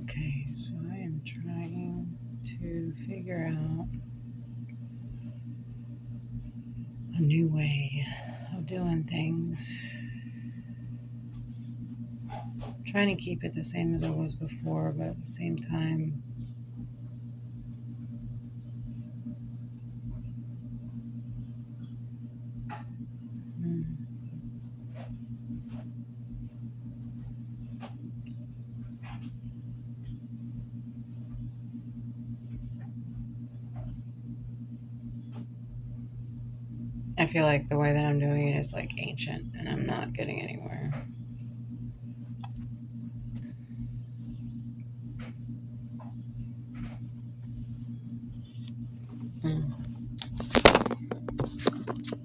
Okay, so I am trying to figure out a new way of doing things. I'm trying to keep it the same as it was before, but at the same time, I feel like the way that I'm doing it is like ancient and I'm not getting anywhere.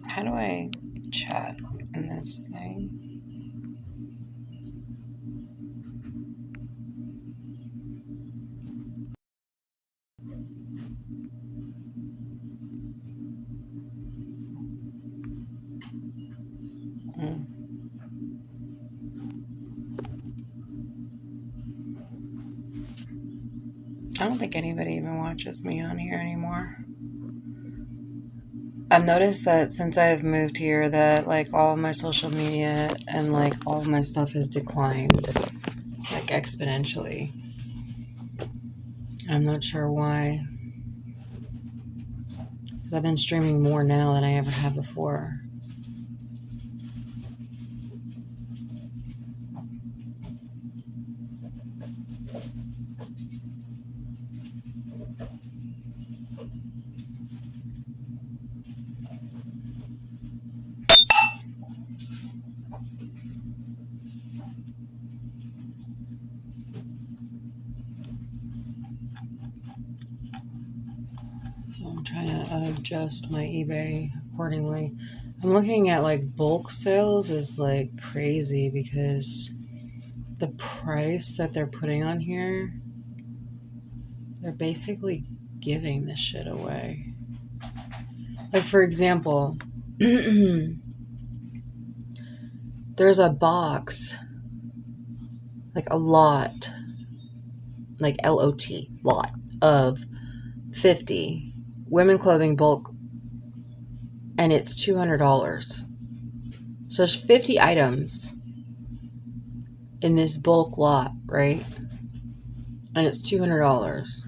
How do I chat in this thing? I don't think anybody even watches me on here anymore. I've noticed that since I've moved here that like all of my social media and like all of my stuff has declined like exponentially. I'm not sure why. Because I've been streaming more now than I ever have before. So I'm trying to adjust my eBay accordingly. I'm looking at like bulk sales is like crazy because the price that they're putting on here, they're basically giving this shit away. Like for example, there's a box, like a lot, like LOT, lot of 50 women clothing bulk, and it's $200. So there's 50 items in this bulk lot, right? And it's $200.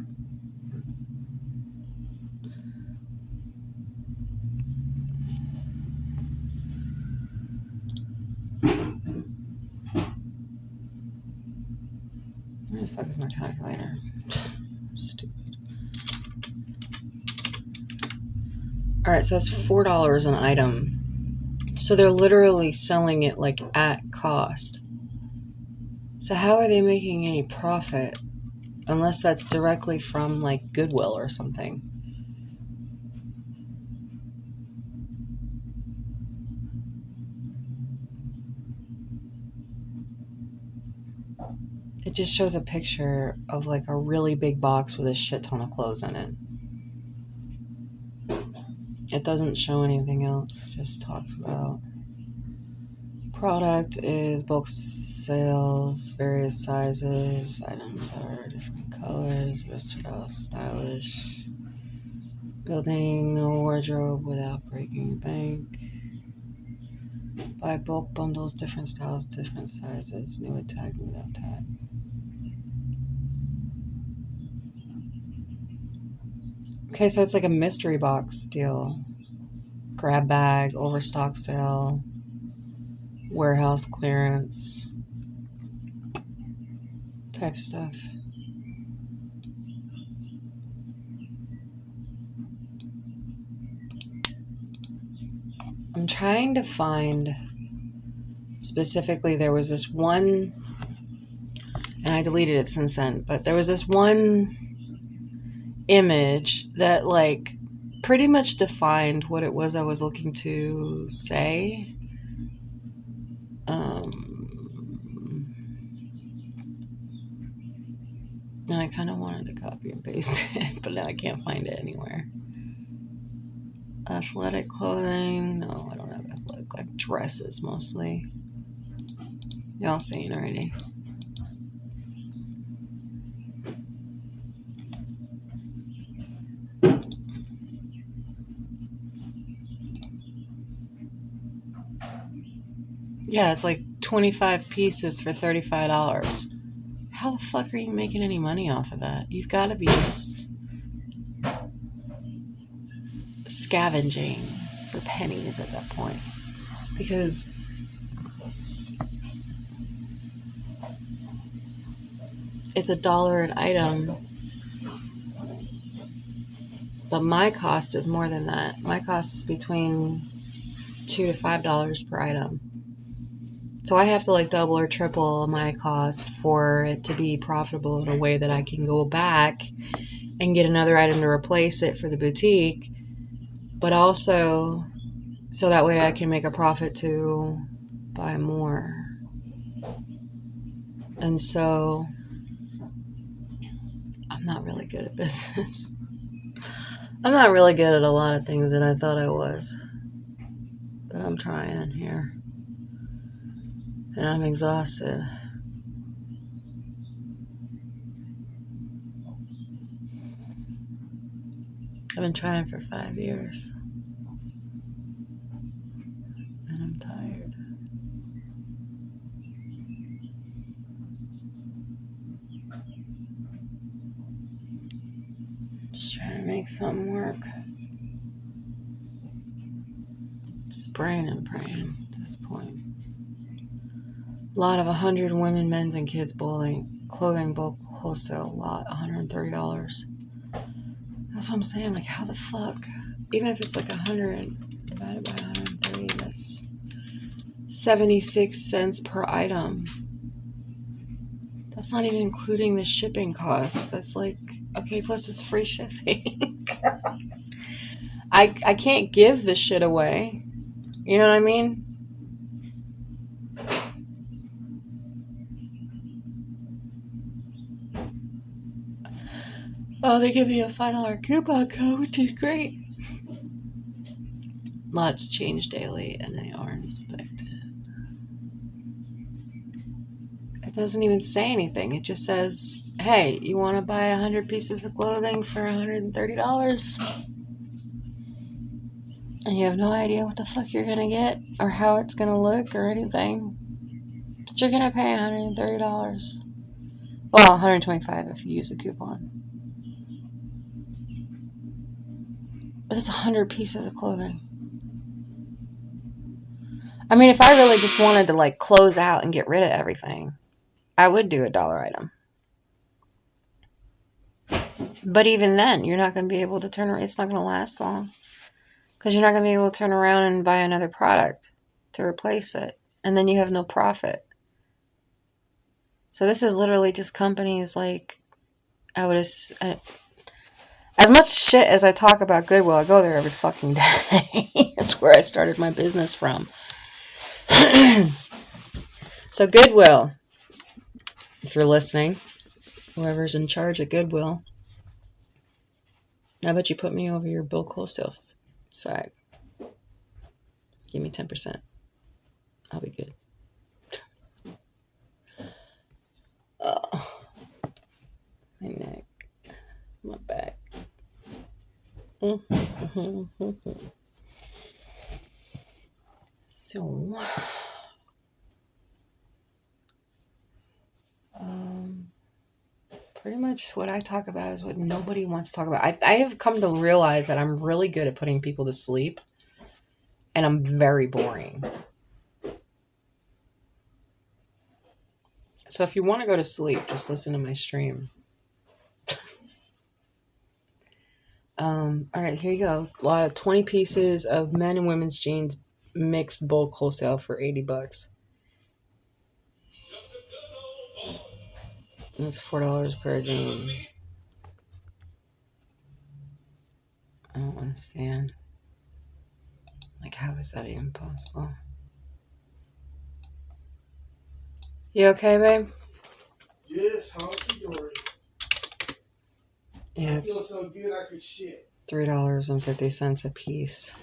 Where the fuck is my calculator? Stupid. All right, so that's $4 an item. So they're literally selling it like at cost. So how are they making any profit? Unless that's directly from like Goodwill or something. It just shows a picture of like a really big box with a shit ton of clothes in it. It doesn't show anything else. It just talks about product is bulk sales, various sizes, items are different colors, versatile, stylish, building a wardrobe without breaking the bank. Buy bulk bundles, different styles, different sizes, new with tag, without tag. Okay, so it's like a mystery box deal. Grab bag, overstock sale, warehouse clearance type stuff. I'm trying to find specifically, there was this one, and I deleted it since then, but there was this one image that like pretty much defined what it was I was looking to say. And I kind of wanted to copy and paste it, but now I can't find it anywhere. Athletic clothing. No, I don't have athletic, like dresses mostly. Y'all seen already. Yeah, it's like 25 pieces for $35. How the fuck are you making any money off of that? You've got to be just scavenging for pennies at that point. Because it's $1 an item, but my cost is more than that. My cost is between $2 to $5 per item. So I have to like double or triple my cost for it to be profitable in a way that I can go back and get another item to replace it for the boutique, but also so that way I can make a profit to buy more. And so I'm not really good at business. I'm not really good at a lot of things that I thought I was. But I'm trying here. And I'm exhausted. I've been trying for 5 years. And I'm tired. Just trying to make something work. Just praying and praying at this point. A lot of 100 women, men's, and kids clothing bulk wholesale lot, $130. That's what I'm saying. Like, how the fuck? Even if it's like 100 divided by 130, that's 76 cents per item. That's not even including the shipping costs. That's like, okay, plus it's free shipping. I can't give this shit away. You know what I mean? Oh, they give you a $5 coupon code, which is great. Lots change daily and they are inspected. It doesn't even say anything. It just says, hey, you want to buy 100 pieces of clothing for $130? And you have no idea what the fuck you're going to get or how it's going to look or anything. But you're going to pay $130. Well, $125 if you use a coupon. But it's 100 pieces of clothing. I mean, if I really just wanted to like close out and get rid of everything, I would do $1 item. But even then, you're not going to be able to turn around. It's not going to last long. Because you're not going to be able to turn around and buy another product. to replace it. And then you have no profit. So this is literally just companies like, as much shit as I talk about Goodwill, I go there every fucking day. It's where I started my business from. So Goodwill, if you're listening, whoever's in charge of Goodwill, how about you put me over your bulk wholesale side? Give me 10%. I'll be good. Oh, my neck, my back. So, pretty much what I talk about is what nobody wants to talk about. I have come to realize that I'm really good at putting people to sleep, and I'm very boring. So if you want to go to sleep, just listen to my stream. All right, here you go. A lot of 20 pieces of men and women's jeans mixed bulk wholesale for $80. That's $4 per jean. I don't understand. Like, how is that even possible? You okay, babe? Yes, how's you doing? Yeah, I feel so good I could shit. $3.50 a piece.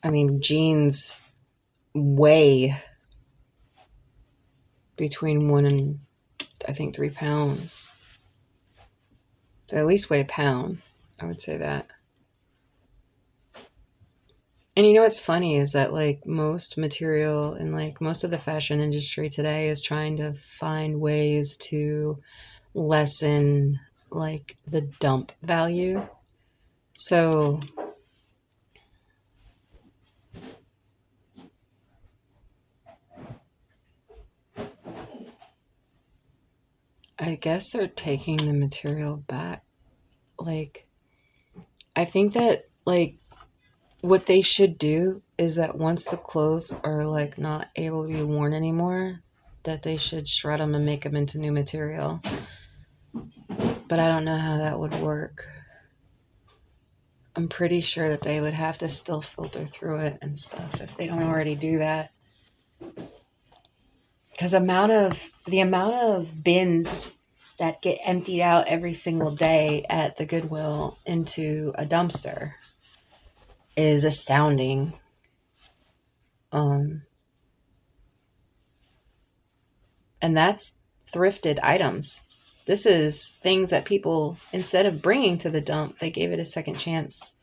I mean, jeans weigh between 1 and, I think, 3 pounds. They at least weigh a pound. I would say that. And you know what's funny is that like most material and like most of the fashion industry today is trying to find ways to lessen like the dump value. So I guess they're taking the material back. Like, I think that like what they should do is that once the clothes are like not able to be worn anymore, that they should shred them and make them into new material. But I don't know how that would work. I'm pretty sure that they would have to still filter through it and stuff if they don't already do that. Because the amount of bins that get emptied out every single day at the Goodwill into a dumpster is astounding. And that's thrifted items. This is things that people, instead of bringing to the dump, they gave it a second chance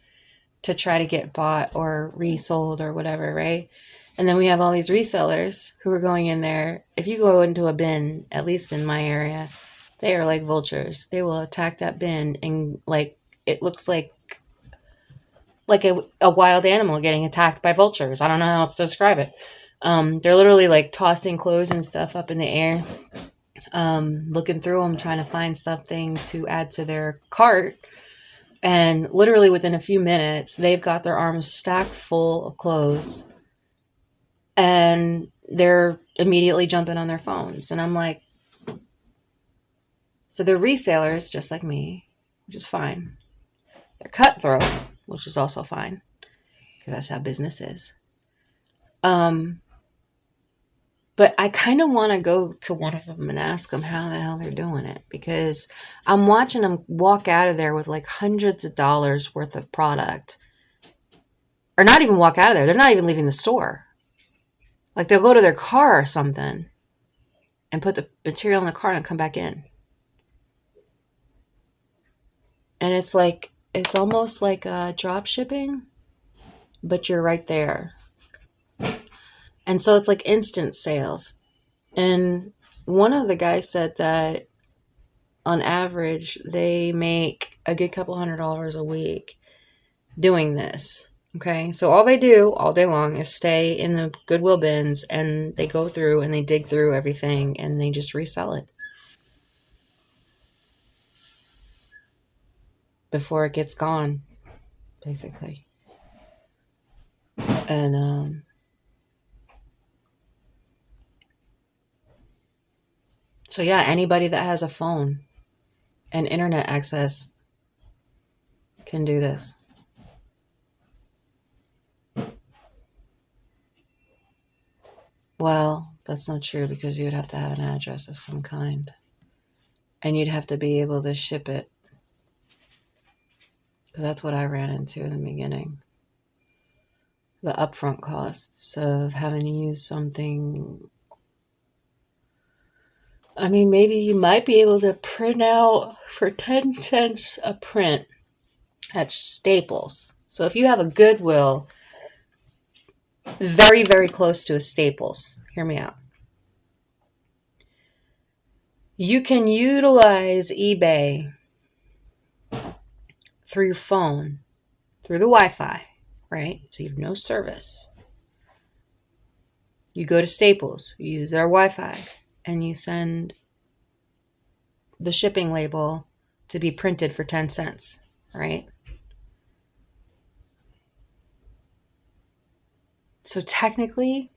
to try to get bought or resold or whatever, right? And then we have all these resellers who are going in there. If you go into a bin, at least in my area, they are like vultures. They will attack that bin and like it looks like a wild animal getting attacked by vultures. I don't know how else to describe it. They're literally like tossing clothes and stuff up in the air, looking through them, trying to find something to add to their cart. And literally within a few minutes, they've got their arms stacked full of clothes and they're immediately jumping on their phones. And I'm like, so they're resellers just like me, which is fine. They're cutthroat, which is also fine because that's how business is. But I kind of want to go to one of them and ask them how the hell they're doing it, because I'm watching them walk out of there with like hundreds of dollars worth of product. Or not even walk out of there. They're not even leaving the store. Like they'll go to their car or something and put the material in the car and come back in. And it's like, it's almost like drop shipping, but you're right there. And so it's like instant sales. And one of the guys said that on average, they make a good couple $100 a week doing this. Okay, so all they do all day long is stay in the Goodwill bins and they go through and they dig through everything and they just resell it before it gets gone, basically. And so yeah, anybody that has a phone and internet access can do this. Well, that's not true because you would have to have an address of some kind. And you'd have to be able to ship it. That's what I ran into in the beginning. The upfront costs of having to use something. I mean, maybe you might be able to print out for 10 cents a print at Staples. So if you have a Goodwill very, very close to a Staples, hear me out. You can utilize eBay through your phone, through the Wi-Fi, right? So you have no service. You go to Staples, you use their Wi-Fi, and you send the shipping label to be printed for 10 cents, right? So technically,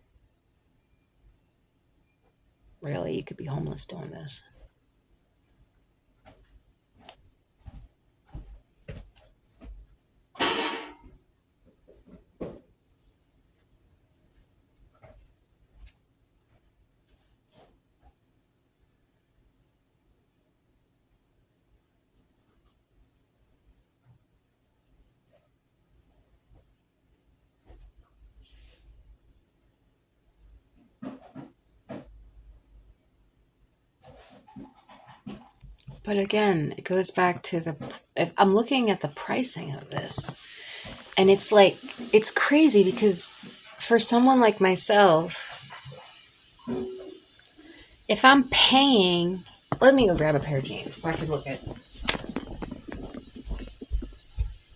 really, you could be homeless doing this. But again, it goes back to I'm looking at the pricing of this, and it's like, it's crazy because for someone like myself, if I'm paying, let me go grab a pair of jeans so I can look at.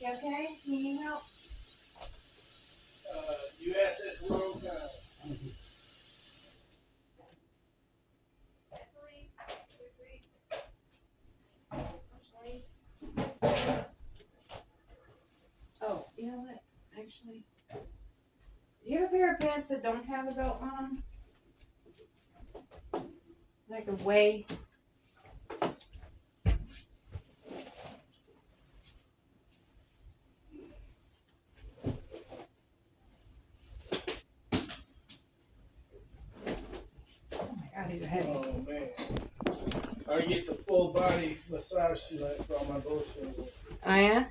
You okay? You need help? You asked that the wrong time. Oh, you know what? Actually, do you have a pair of pants that don't have a belt on them? Like a way. Oh my god, these are heavy. Oh man. I get the full body massage tonight for all my bullshit. Oh yeah?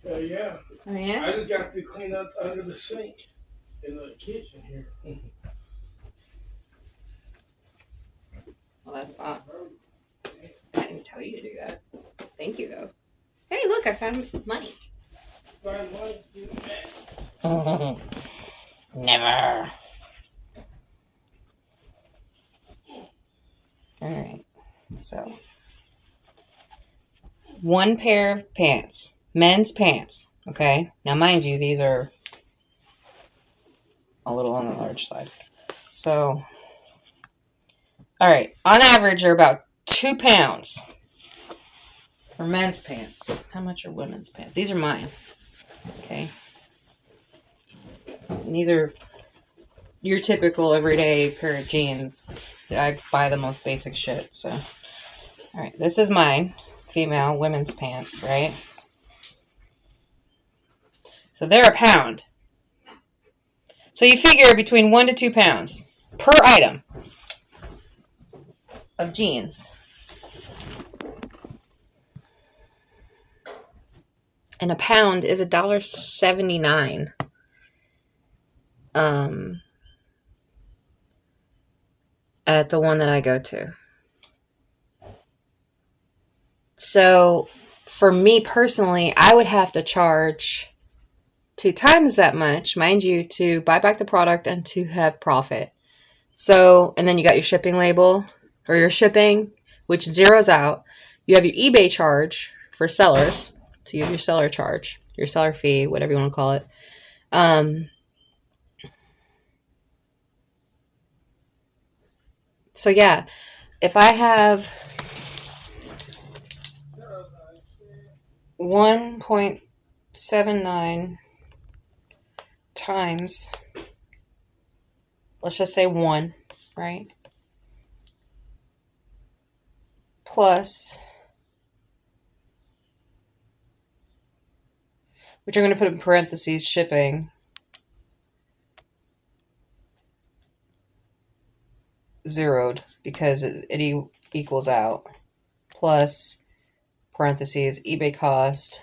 Hell yeah. Oh yeah? I just got to clean up under the sink in the kitchen here. Well, that's not. I didn't tell you to do that. Thank you, though. Hey, look, I found money. Find money, do that. Never. Alright, so. One pair of pants. Men's pants. Okay? Now, mind you, these are a little on the large side. So, alright, on average, are about 2 pounds for men's pants. How much are women's pants? These are mine. Okay? And these are your typical everyday pair of jeans. I buy the most basic shit, so. Alright, this is mine. Female women's pants, right? So they're a pound. So you figure between 1 to 2 pounds per item of jeans. And a pound is $1.79. At the one that I go to. So for me personally, I would have to charge 2 times that much, mind you, to buy back the product and to have profit. So, and then you got your shipping label or your shipping, which zeroes out. You have your eBay charge for sellers. So you have your seller charge, your seller fee, whatever you want to call it. So yeah, if I have 1.79 times, let's just say 1, right? Plus, which I'm going to put in parentheses, shipping, zeroed because it equals out, plus, parentheses, eBay cost,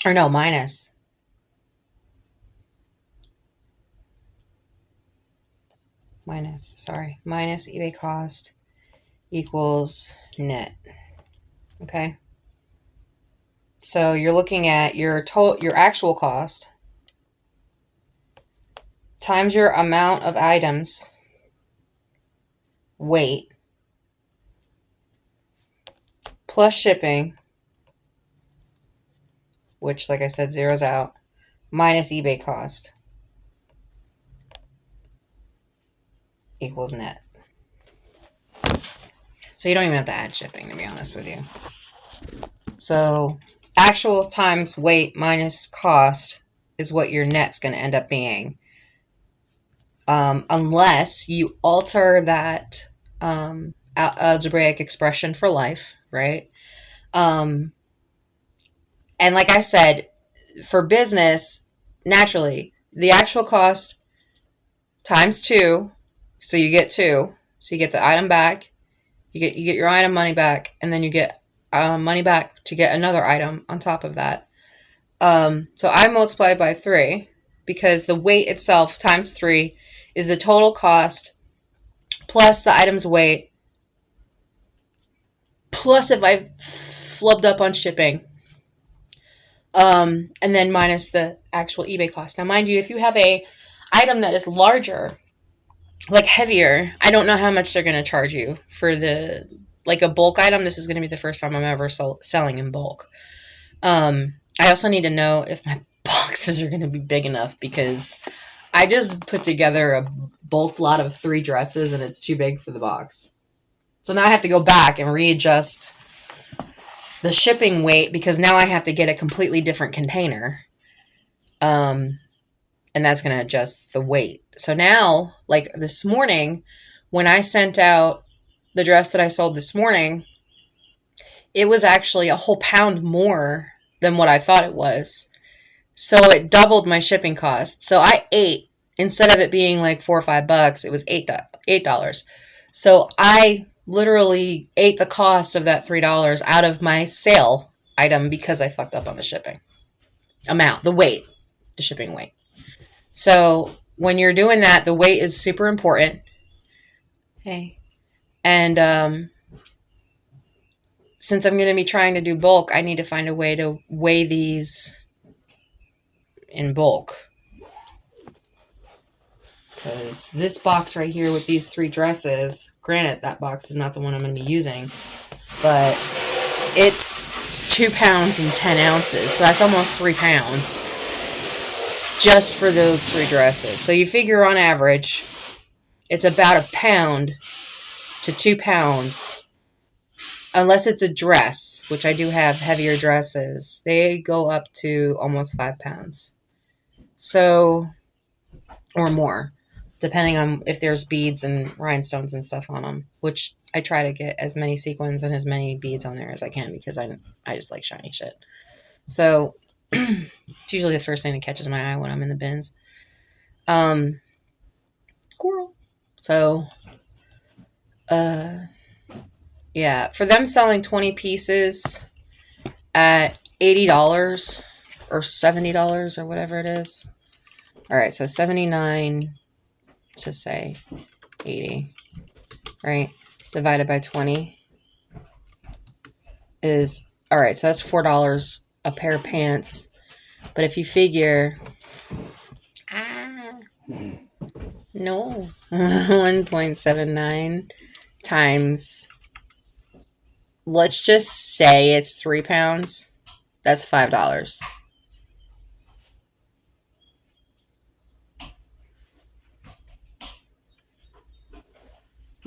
or no, minus. Minus eBay cost equals net. Okay. So you're looking at your actual cost times your amount of items, weight, plus shipping, which, like I said, zeroes out, minus eBay cost equals net. So you don't even have to add shipping, to be honest with you. So actual times weight minus cost is what your net's going to end up being. Unless you alter that algebraic expression for life, right? And like I said, for business, naturally, the actual cost times 2, so you get 2. So you get the item back, you get your item money back, and then you get money back to get another item on top of that. So I multiply by 3 because the weight itself times 3 is the total cost plus the item's weight plus if I flubbed up on shipping. And then minus the actual eBay cost. Now, mind you, if you have a item that is larger, like heavier, I don't know how much they're going to charge you for like a bulk item. This is going to be the first time I'm ever selling in bulk. I also need to know if my boxes are going to be big enough because I just put together a bulk lot of 3 dresses and it's too big for the box. So now I have to go back and readjust the shipping weight because now I have to get a completely different container. And that's going to adjust the weight. So now, like this morning, when I sent out the dress that I sold this morning, it was actually a whole pound more than what I thought it was. So it doubled my shipping cost. So I ate, instead of it being like $4 or $5, it was $8. So I literally ate the cost of that $3 out of my sale item because I fucked up on the shipping amount, the weight, the shipping weight. So when you're doing that, the weight is super important. Hey. And since I'm going to be trying to do bulk, I need to find a way to weigh these in bulk. Because this box right here with these 3 dresses, granted, that box is not the one I'm going to be using, but it's 2 pounds and 10 ounces. So that's almost 3 pounds just for those 3 dresses. So you figure on average, it's about 1 pound to 2 pounds. Unless it's a dress, which I do have heavier dresses, they go up to almost 5 pounds. So, or more, depending on if there's beads and rhinestones and stuff on them, which I try to get as many sequins and as many beads on there as I can because I just like shiny shit. So, it's usually the first thing that catches my eye when I'm in the bins. Squirrel. So, yeah, for them selling 20 pieces at $80 or $70 or whatever it is. All right, so 79, let's just say 80, right? Divided by 20 is, all right, so that's $4 a pair of pants. But if you figure, no, 1.79 times, let's just say it's 3 pounds. That's $5.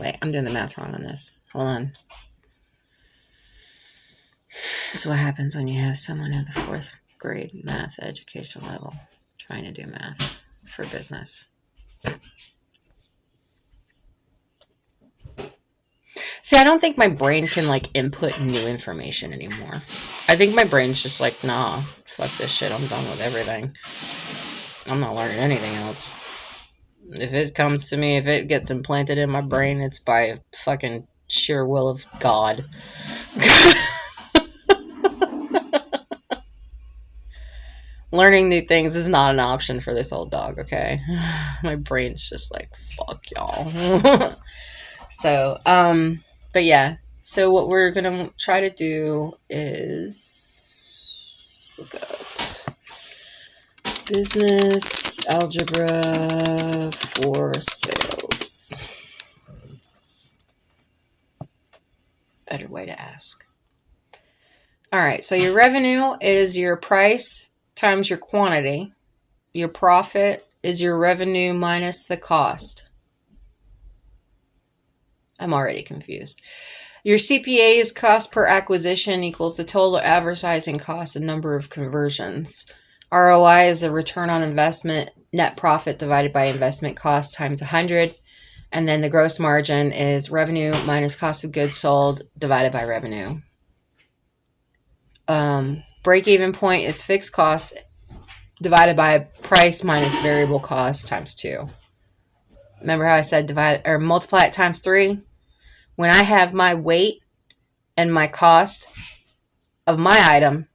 Wait, I'm doing the math wrong on this. Hold on. This is what happens when you have someone of the 4th grade math education level. Trying to do math for business. See, I don't think my brain can like input new information anymore. I think my brain's just like, nah, fuck this shit. I'm done with everything. I'm not learning anything else. If it comes to me, if it gets implanted in my brain, it's by fucking sheer will of God. Learning new things is not an option for this old dog, okay? My brain's just like, fuck y'all. So, but yeah. So what we're gonna try to do is look up business algebra for sales. Better way to ask. All right, so your revenue is your price times your quantity. Your profit is your revenue minus the cost. I'm already confused. Your CPA is cost per acquisition equals the total advertising cost and number of conversions. ROI is a return on investment, net profit divided by investment cost times 100. And then the gross margin is revenue minus cost of goods sold divided by revenue. Break-even point is fixed cost divided by price minus variable cost times 2. Remember how I said divide or multiply it times 3? When I have my weight and my cost of my item,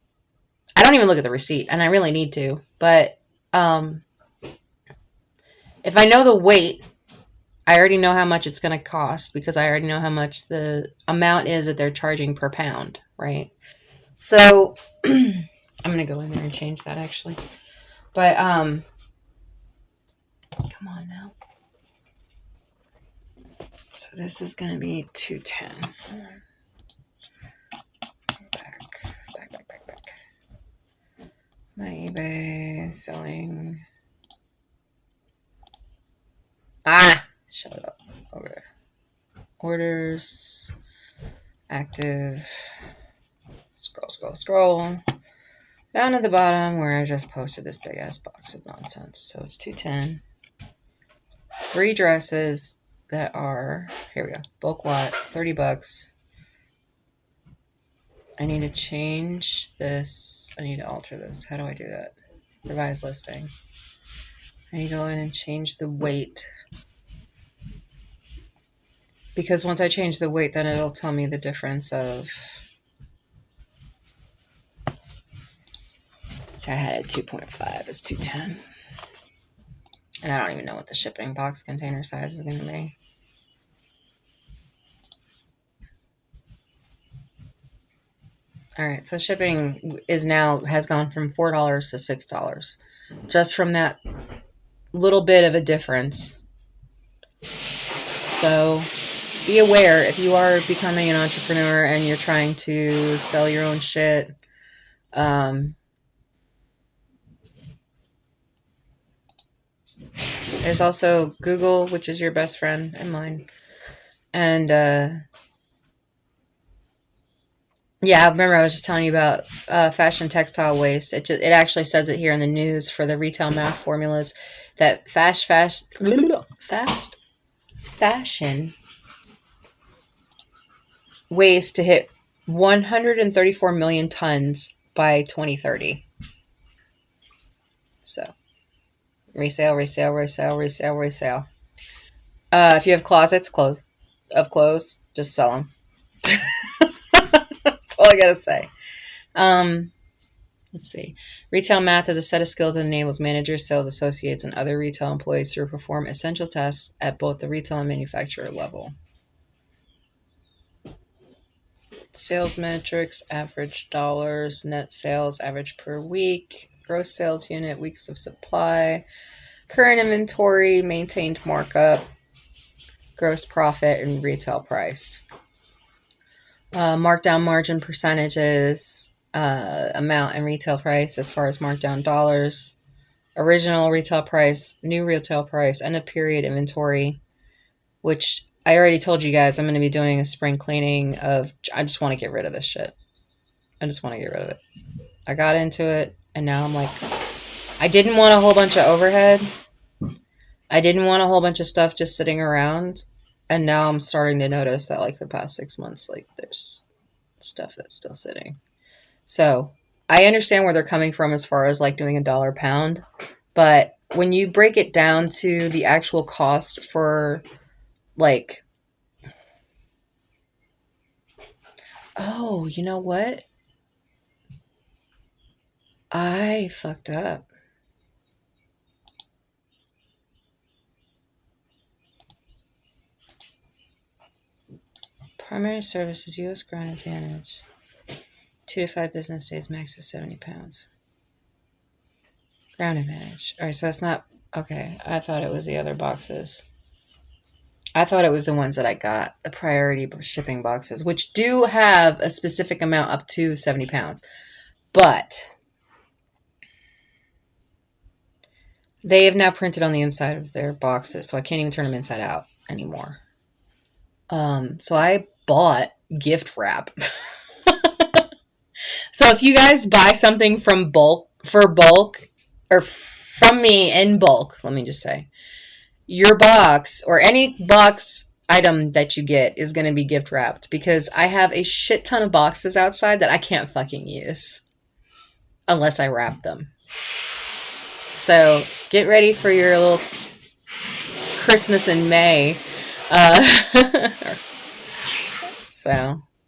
I don't even look at the receipt, and I really need to. But if I know the weight, I already know how much it's going to cost because I already know how much the amount is that they're charging per pound, right? So I'm going to go in there and change that actually. But come on now. So this is going to be 210. Back. My eBay selling. Shut up. Okay. Orders. Active. Scroll. Down at the bottom where I just posted this big ass box of nonsense. So it's 210. 3 dresses that are, here we go, bulk lot, $30. I need to change this. I need to alter this. How do I do that? Revise listing. I need to go in and change the weight. Because once I change the weight, then it'll tell me the difference of... So I had it 2.5. It's 210. And I don't even know what the shipping box container size is going to be. All right, so shipping has gone from $4 to $6, just from that little bit of a difference. So be aware if you are becoming an entrepreneur and you're trying to sell your own shit. There's also Google, which is your best friend and mine, and yeah, I remember I was just telling you about fashion textile waste. It actually says it here in the news for the retail math formulas that fast fashion waste to hit 134 million tons by 2030. So resale. If you have closets of clothes, just sell them. That's all I gotta say. Let's see. Retail math is a set of skills that enables managers, sales associates, and other retail employees to perform essential tasks at both the retail and manufacturer level. Sales metrics, average dollars, net sales, average per week, gross sales unit, weeks of supply, current inventory, maintained markup, gross profit, and retail price. Markdown margin percentages, amount and retail price as far as markdown dollars, original retail price, new retail price, end of period inventory, which I already told you guys I'm going to be doing a spring cleaning of. I just want to get rid of this shit. I just want to get rid of it. I got into it. And now I'm like, I didn't want a whole bunch of overhead. I didn't want a whole bunch of stuff just sitting around. And now I'm starting to notice that like the past 6 months, like there's stuff that's still sitting. So I understand where they're coming from as far as like doing $1 a pound. But when you break it down to the actual cost for like, oh, you know what? I fucked up. Primary services, U.S. ground advantage. 2 to 5 business days, max is 70 pounds. Ground advantage. All right, so that's not okay. I thought it was the other boxes. I thought it was the ones that I got, the priority shipping boxes, which do have a specific amount up to 70 pounds. But they have now printed on the inside of their boxes, so I can't even turn them inside out anymore. So I bought gift wrap. So if you guys buy something from bulk or from me in bulk, let me just say, your box or any box item that you get is going to be gift wrapped because I have a shit ton of boxes outside that I can't fucking use unless I wrap them. So get ready for your little Christmas in May.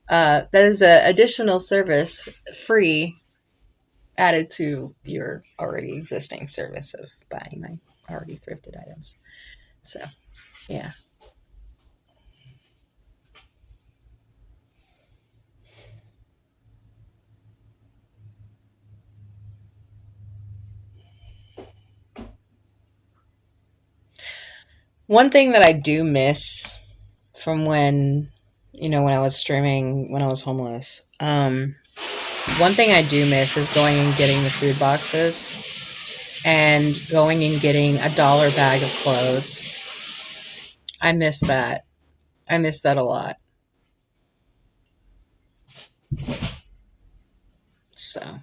That is an additional service free added to your already existing service of buying my already thrifted items. So, yeah. One thing that I do miss from when I was streaming, when I was homeless, one thing I do miss is going and getting the food boxes and going and getting $1 bag of clothes. I miss that. I miss that a lot. So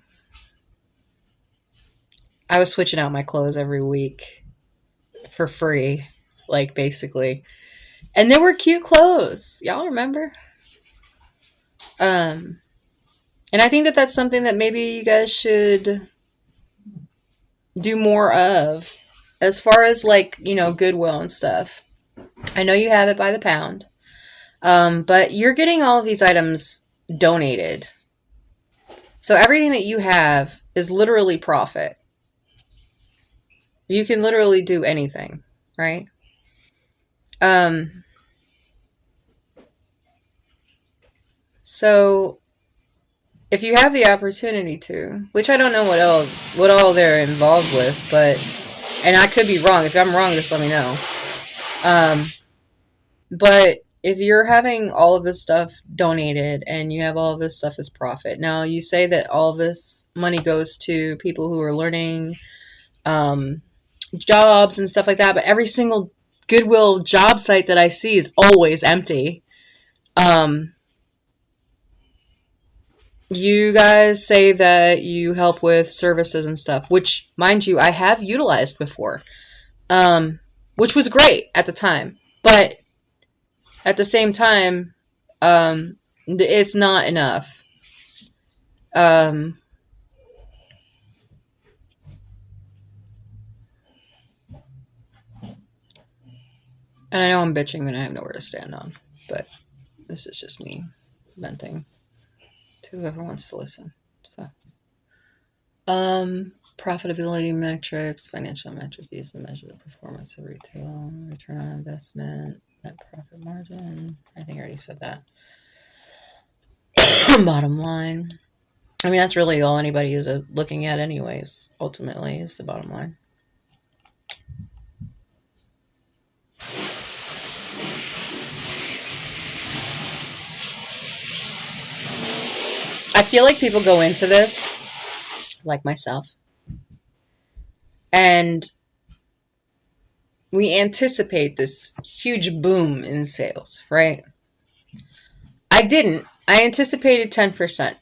I was switching out my clothes every week for free, like basically. And there were cute clothes. Y'all remember? Um, and I think that that's something that maybe you guys should do more of as far as like, Goodwill and stuff. I know you have it by the pound. But you're getting all of these items donated. So everything that you have is literally profit. You can literally do anything, right? So if you have the opportunity to, which I don't know what all they're involved with, but, and I could be wrong. If I'm wrong, just let me know. But if you're having all of this stuff donated and you have all of this stuff as profit, now you say that all of this money goes to people who are learning jobs and stuff like that, but every single Goodwill job site that I see is always empty. You guys say that you help with services and stuff, which, mind you, I have utilized before, which was great at the time. But at the same time, it's not enough. And I know I'm bitching and I have nowhere to stand on, but this is just me venting to whoever wants to listen. So, profitability metrics, financial metrics used to measure the performance of retail, return on investment, net profit margin. I think I already said that. Bottom line. I mean, that's really all anybody is looking at, anyways. Ultimately, is the bottom line. I feel like people go into this, like myself, and we anticipate this huge boom in sales, right? I didn't. I anticipated 10%,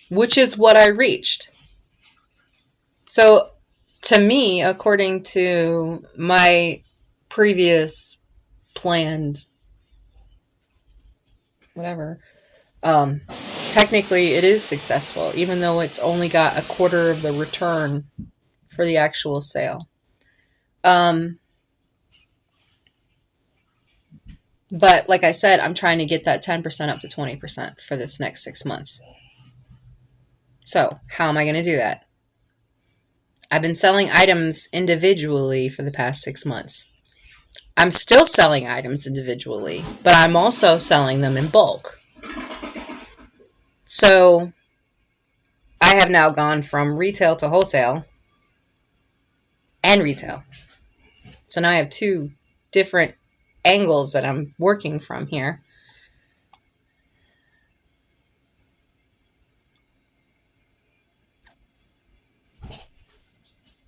which is what I reached. So, to me, according to my previous planned whatever, um, technically it is successful, even though it's only got a quarter of the return for the actual sale. Um, but like I said, I'm trying to get that 10% up to 20% for this next 6 months. So, how am I going to do that? I've been selling items individually for the past 6 months. I'm still selling items individually, but I'm also selling them in bulk. So I have now gone from retail to wholesale and retail. So now I have two different angles that I'm working from here.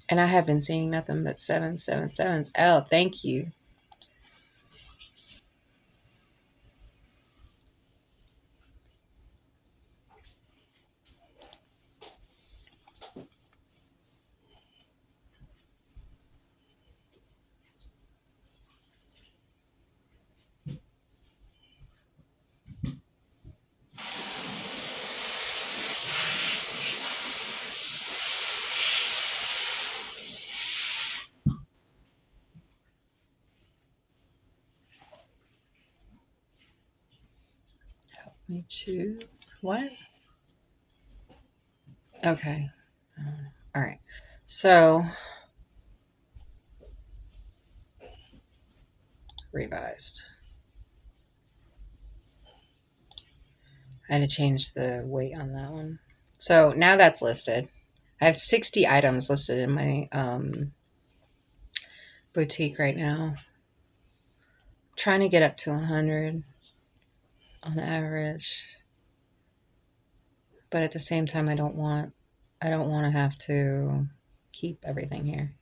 And I have been seeing nothing but 777s. Oh, thank you. Let me choose. What? Okay. All right. So, revised. I had to change the weight on that one. So now that's listed. I have 60 items listed in my boutique right now. Trying to get up to 100 on average, but at the same time, I don't want to have to keep everything here.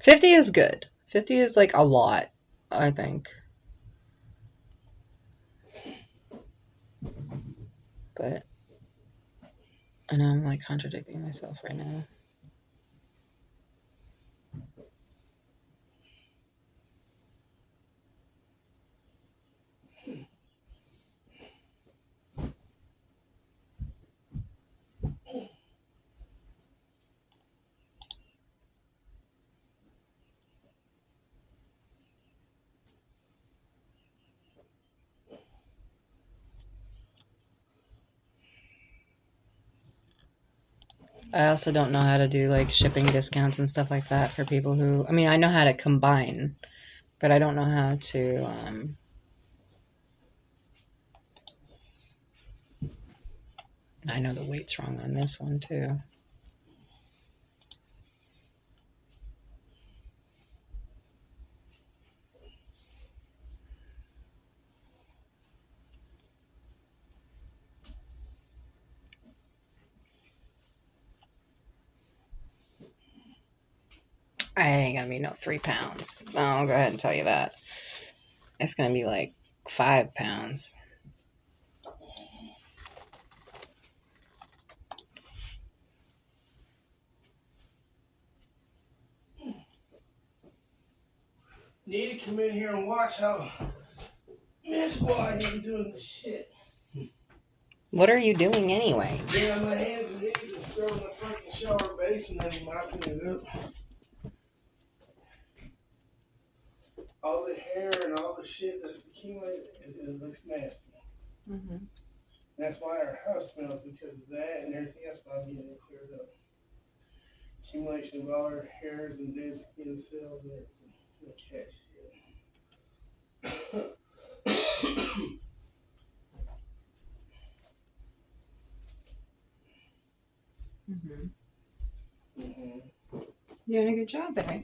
50 is good. 50 is like a lot, I think. But I know I'm like contradicting myself right now. I also don't know how to do like shipping discounts and stuff like that for people who, I mean, I know how to combine, but I don't know how to, I know the weight's wrong on this one too. I ain't gonna be no 3 pounds. I'll go ahead and tell you that. It's gonna be like 5 pounds. Need to come in here and watch how Miss Boy ain't doing the shit. What are you doing anyway? Getting on my hands and knees and throwing the fucking shower basin and mopping it up. All the hair and all the shit that's accumulated, it looks nasty. Mm-hmm. That's why our house smells, because of that and everything else, but I'm getting it cleared up. Accumulation of all our hairs and dead skin cells and everything. The cat shit. Mm-hmm. Mm-hmm. You're doing a good job, babe.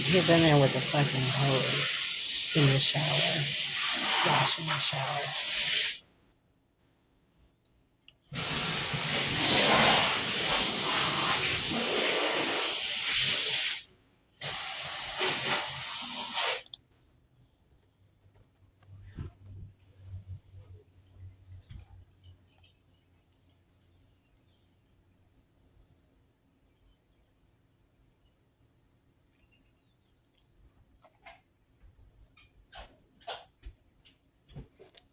He's in there with the fucking hose in the shower, washing the shower.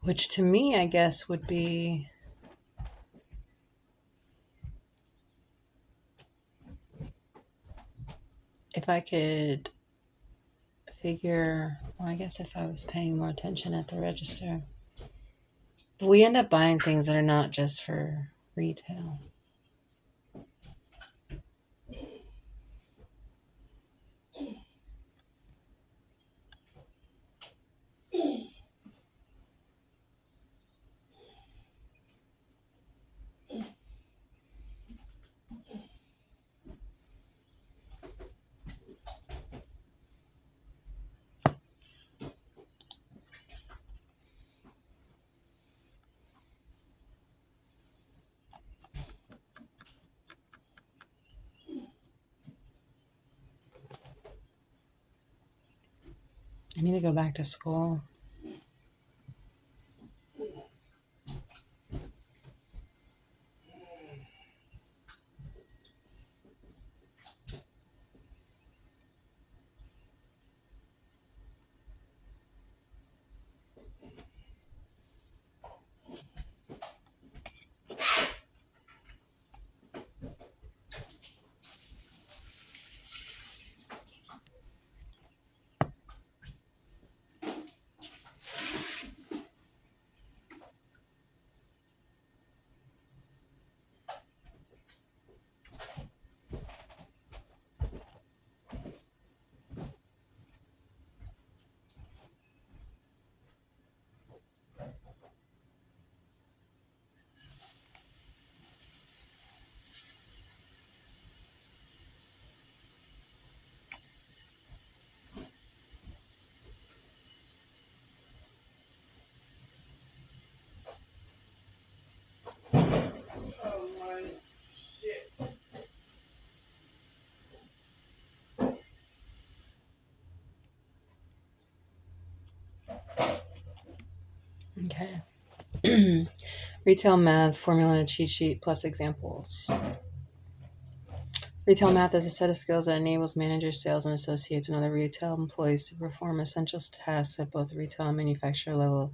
Which to me, I guess, would be if I could figure, well, I guess if I was paying more attention at the register. We end up buying things that are not just for retail. I need to go back to school. Oh my shit. Okay. Retail math formula cheat sheet plus examples. Retail math is a set of skills that enables managers, sales, and associates and other retail employees to perform essential tasks at both retail and manufacturer level.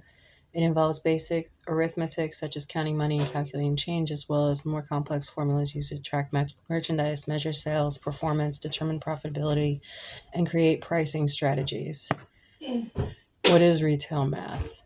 It involves basic arithmetic, such as counting money and calculating change, as well as more complex formulas used to track merchandise, measure sales, performance, determine profitability, and create pricing strategies. What is retail math?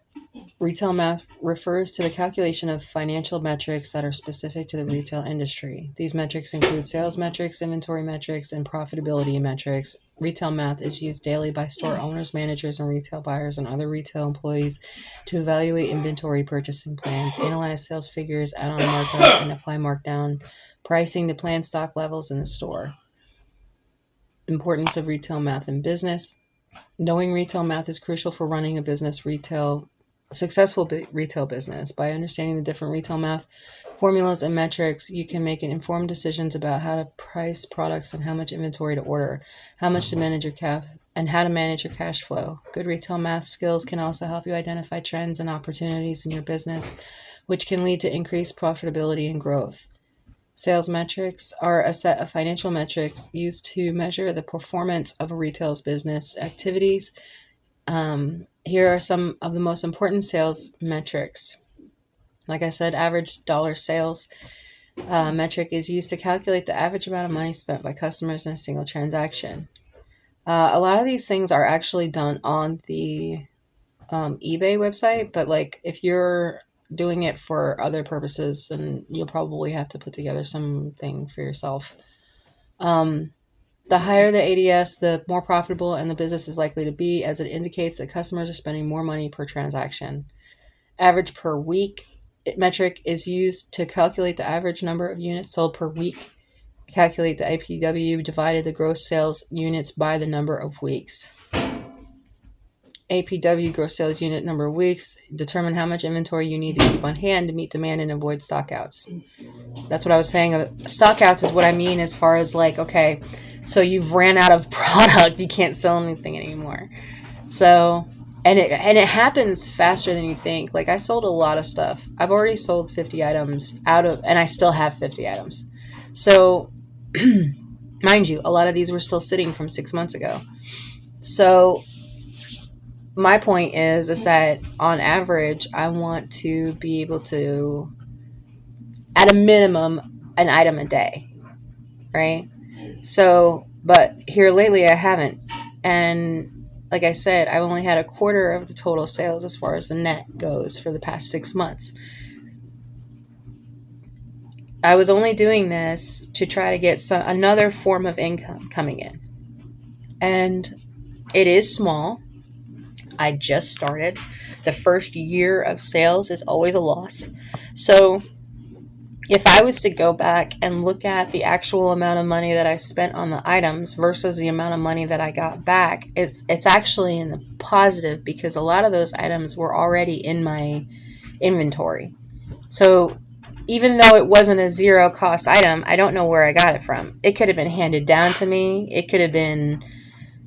Retail math refers to the calculation of financial metrics that are specific to the retail industry. These metrics include sales metrics, inventory metrics, and profitability metrics. Retail math is used daily by store owners, managers, and retail buyers and other retail employees to evaluate inventory purchasing plans, analyze sales figures, add on markup, and apply markdown pricing to plan stock levels in the store. Importance of retail math in business. Knowing retail math is crucial for running a successful retail business. By understanding the different retail math formulas and metrics, you can make informed decisions about how to price products and how much inventory to order, how much to manage your and how to manage your cash flow. Good retail math skills can also help you identify trends and opportunities in your business, which can lead to increased profitability and growth. Sales metrics are a set of financial metrics used to measure the performance of a retail's business activities. Here are some of the most important sales metrics. Like I said, average dollar sales metric is used to calculate the average amount of money spent by customers in a single transaction. A lot of these things are actually done on the eBay website, but like if you're doing it for other purposes, then you'll probably have to put together something for yourself. The higher the ADS, the more profitable and the business is likely to be, as it indicates that customers are spending more money per transaction. Average per week metric is used to calculate the average number of units sold per week calculate the APW divided the gross sales units by the number of weeks. APW, gross sales unit number of weeks, determine how much inventory you need to keep on hand to meet demand and avoid stockouts. That's what I was saying. Stockouts is what I mean as far as like, okay, so you've ran out of product, you can't sell anything anymore. So, and it happens faster than you think. Like I sold a lot of stuff. I've already sold 50 items and I still have 50 items. So, mind you, a lot of these were still sitting from 6 months ago. So, my point is that on average, I want to be able to, at a minimum, an item a day, right? So, but here lately I haven't. And like I said, I've only had a quarter of the total sales as far as the net goes for the past 6 months. I was only doing this to try to get another form of income coming in. And it is small. I just started. The first year of sales is always a loss. So if I was to go back and look at the actual amount of money that I spent on the items versus the amount of money that I got back, it's actually in the positive because a lot of those items were already in my inventory. So even though it wasn't a zero cost item, I don't know where I got it from. It could have been handed down to me. It could have been,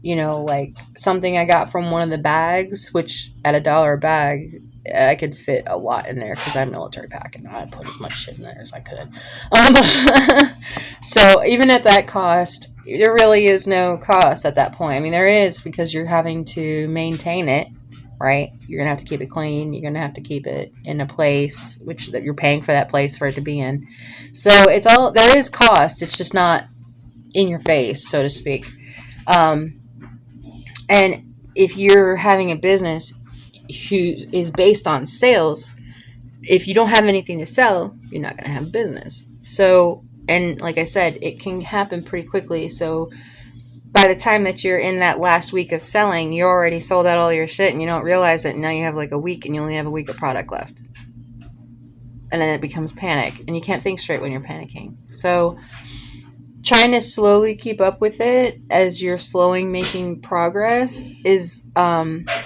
like something I got from one of the bags, which at $1 a bag, I could fit a lot in there because I'm military packing. I put as much shit in there as I could. So even at that cost, there really is no cost at that point. I mean, there is because you're having to maintain it, right? You're gonna have to keep it clean. You're gonna have to keep it in a place which that you're paying for that place for it to be in. So there is cost. It's just not in your face, so to speak. And if you're having a business who is based on sales, if you don't have anything to sell, you're not going to have business. So, and like I said, it can happen pretty quickly. So by the time that you're in that last week of selling, you already sold out all your shit and you don't realize it. Now you have like a week and you only have a week of product left. And then it becomes panic and you can't think straight when you're panicking. So trying to slowly keep up with it as you're making progress is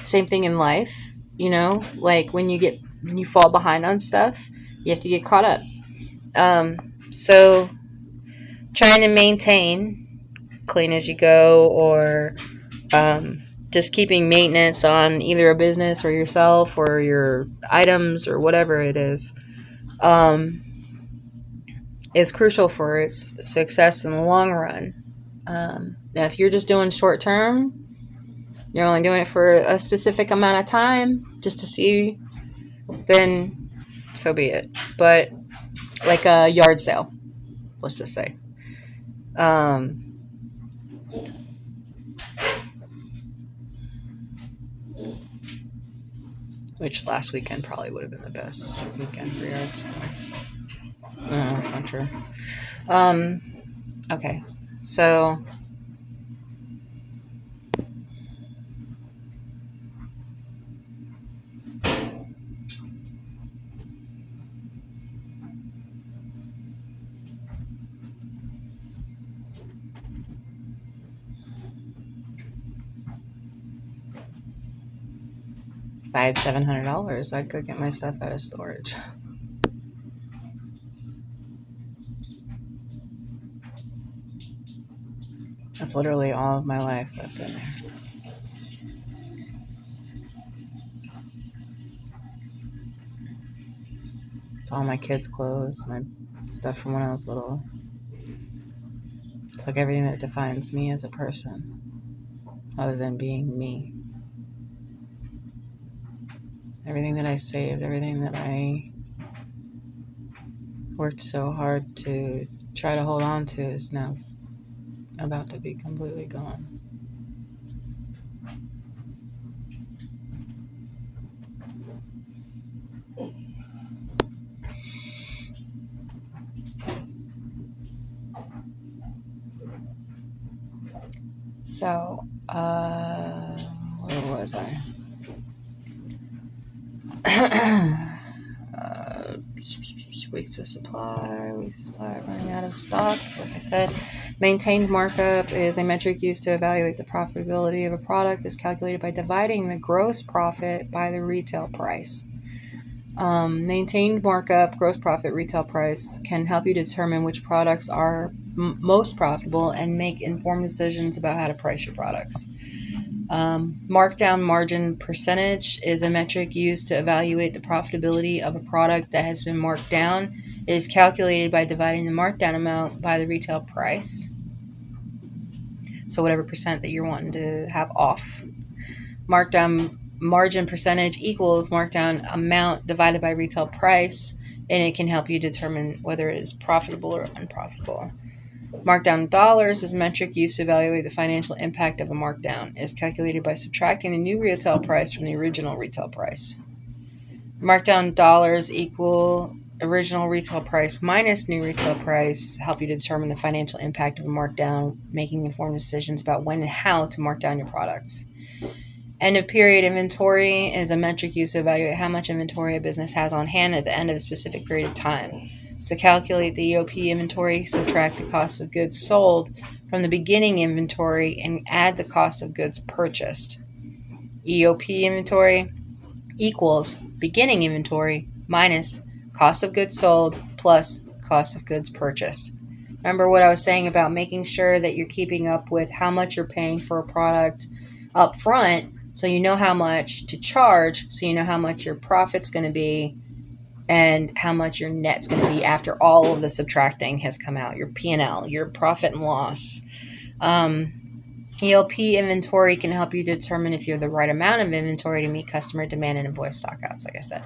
same thing in life. Like when you fall behind on stuff, you have to get caught up. So trying to maintain clean as you go, or just keeping maintenance on either a business or yourself or your items or whatever it is crucial for its success in the long run. Now, if you're just doing short term, you're only doing it for a specific amount of time just to see, then so be it. But like a yard sale, let's just say. Which last weekend probably would have been the best weekend for yard sales. No, that's not true. Okay, so if I had $700, I'd go get my stuff out of storage. That's literally all of my life left in there. It's all my kids' clothes, my stuff from when I was little. It's like everything that defines me as a person, other than being me. Everything that I saved, everything that I worked so hard to try to hold on to is now about to be completely gone. So, where was I? weeks of supply. We supply running out of stock. Like I said, maintained markup is a metric used to evaluate the profitability of a product. Is calculated by dividing the gross profit by the retail price. Maintained markup, gross profit, retail price can help you determine which products are most profitable and make informed decisions about how to price your products. Markdown margin percentage is a metric used to evaluate the profitability of a product that has been marked down. It is calculated by dividing the markdown amount by the retail price. So whatever percent that you're wanting to have off. Markdown margin percentage equals markdown amount divided by retail price, and it can help you determine whether it is profitable or unprofitable. Markdown dollars is a metric used to evaluate the financial impact of a markdown. It is calculated by subtracting the new retail price from the original retail price. Markdown dollars equal original retail price minus new retail price help you determine the financial impact of a markdown, making informed decisions about when and how to mark down your products. End of period inventory is a metric used to evaluate how much inventory a business has on hand at the end of a specific period of time. To calculate the EOP inventory, subtract the cost of goods sold from the beginning inventory and add the cost of goods purchased. EOP inventory equals beginning inventory minus cost of goods sold plus cost of goods purchased. Remember what I was saying about making sure that you're keeping up with how much you're paying for a product up front, so you know how much to charge, so you know how much your profit's going to be and how much your net's going to be after all of the subtracting has come out, your P&L, your profit and loss. EOP inventory can help you determine if you have the right amount of inventory to meet customer demand and avoid stockouts, like I said.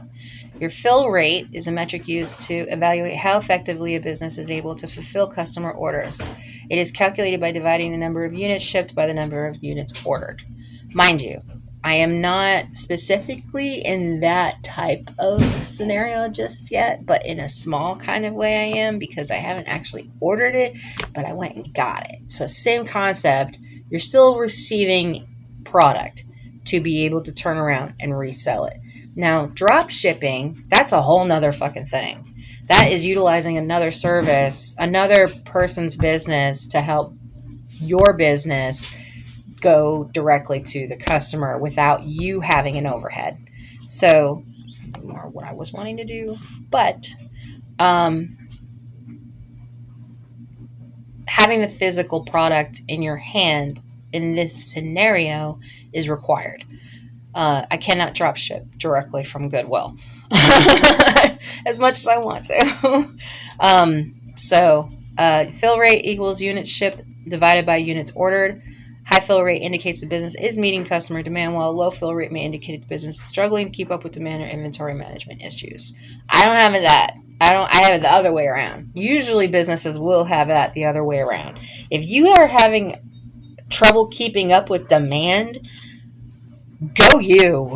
Your fill rate is a metric used to evaluate how effectively a business is able to fulfill customer orders. It is calculated by dividing the number of units shipped by the number of units ordered. Mind you, I am not specifically in that type of scenario just yet, but in a small kind of way I am, because I haven't actually ordered it, but I went and got it. So same concept. You're still receiving product to be able to turn around and resell it. Now, drop shipping, that's a whole nother fucking thing. That is utilizing another service, another person's business to help your business go directly to the customer without you having an overhead. So, something more what I was wanting to do. But having the physical product in your hand in this scenario is required. I cannot drop ship directly from Goodwill as much as I want to. Fill rate equals units shipped divided by units ordered. High fill rate indicates the business is meeting customer demand, while low fill rate may indicate the business is struggling to keep up with demand or inventory management issues. I don't have that. I have it the other way around. Usually businesses will have that the other way around. If you are having trouble keeping up with demand, go you.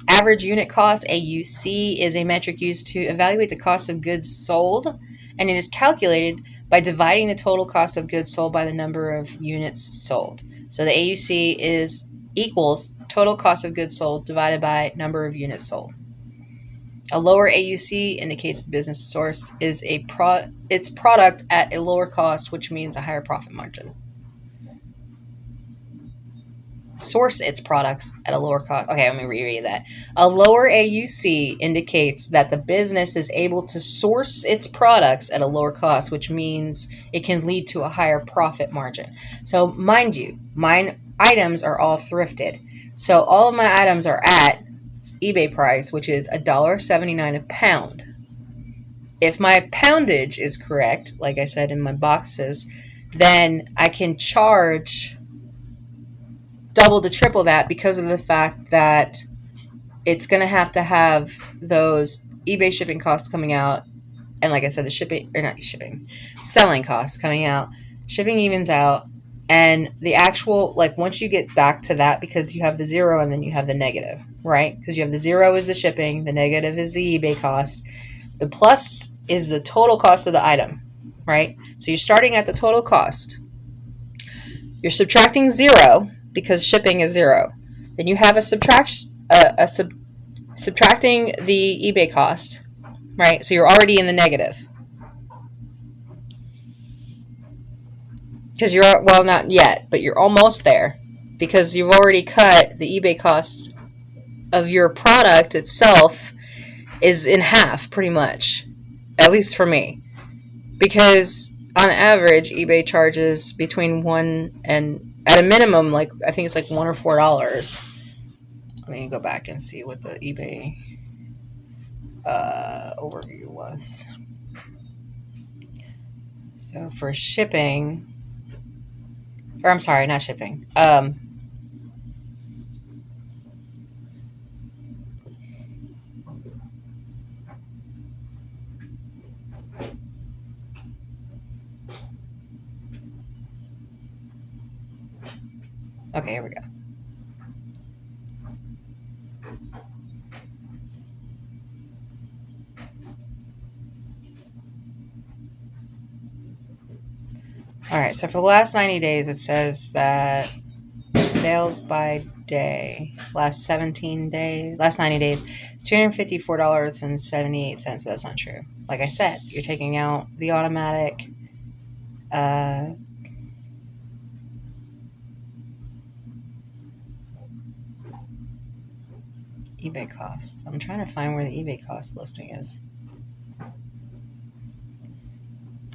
Average unit cost, AUC, is a metric used to evaluate the cost of goods sold, and it is calculated by dividing the total cost of goods sold by the number of units sold. So the AUC is equals total cost of goods sold divided by number of units sold. A lower AUC indicates the business source is its product at a lower cost, which means a higher profit margin. Source its products at a lower cost. Okay, let me reread that. A lower AUC indicates that the business is able to source its products at a lower cost, which means it can lead to a higher profit margin. So mind you, mine items are all thrifted. So all of my items are at eBay price, which is $1.79 a pound. If my poundage is correct, like I said in my boxes, then I can charge double to triple that because of the fact that it's going to have those eBay shipping costs coming out. And like I said, selling costs coming out. Shipping evens out. And the actual, once you get back to that, because you have the zero and then you have the negative, right? Because you have the zero is the shipping, the negative is the eBay cost. The plus is the total cost of the item, right? So you're starting at the total cost. You're subtracting zero because shipping is zero. Then you have a subtraction subtracting the eBay cost, right? So you're already in the negative. Because you're, well, not yet, but you're almost there. Because you've already cut the eBay cost of your product itself is in half, pretty much. At least for me. Because on average, eBay charges between one and, at a minimum, like, I think it's like $1 or $4. Let me go back and see what the eBay overview was. So for shipping, or I'm sorry, not shipping. Okay, here we go. All right, so for the last 90 days, it says that sales by day, last 17 days, last 90 days, it's $254.78, but that's not true. Like I said, you're taking out the automatic eBay costs. I'm trying to find where the eBay cost listing is. I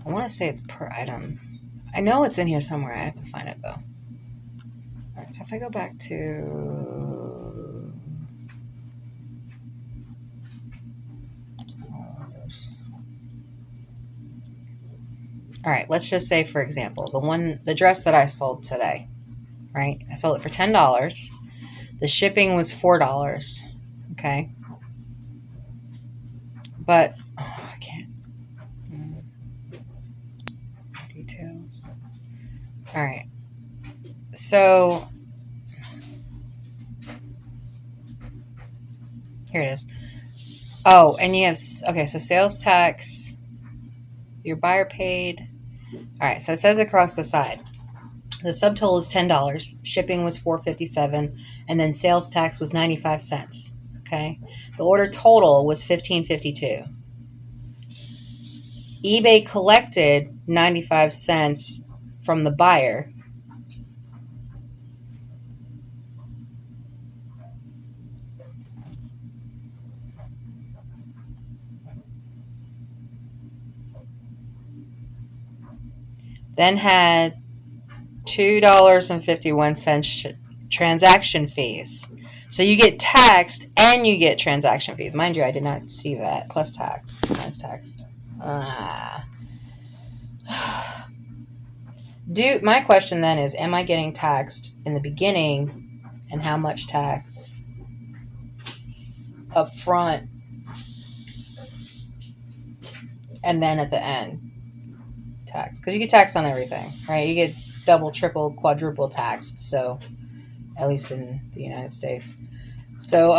want to say it's per item. I know it's in here somewhere. I have to find it though. All right, so if I go back to all right, let's just say, for example, the dress that I sold today, right? I sold it for $10. The shipping was $4. Okay. But I can't. Details. All right. So here it is. Oh, and you have, okay, so sales tax, your buyer paid. All right, so it says across the side. The subtotal is $10. Shipping was $4.57, and then sales tax was 95 cents. Okay, the order total was $15.52. eBay collected 95 cents from the buyer. Then had $2.51 transaction fees. So you get taxed and you get transaction fees. Mind you, I did not see that. Plus tax. Minus tax. My question then is, am I getting taxed in the beginning, and how much tax up front and then at the end tax? Because you get taxed on everything, right? You get double, triple, quadruple taxed. So at least in the United States. So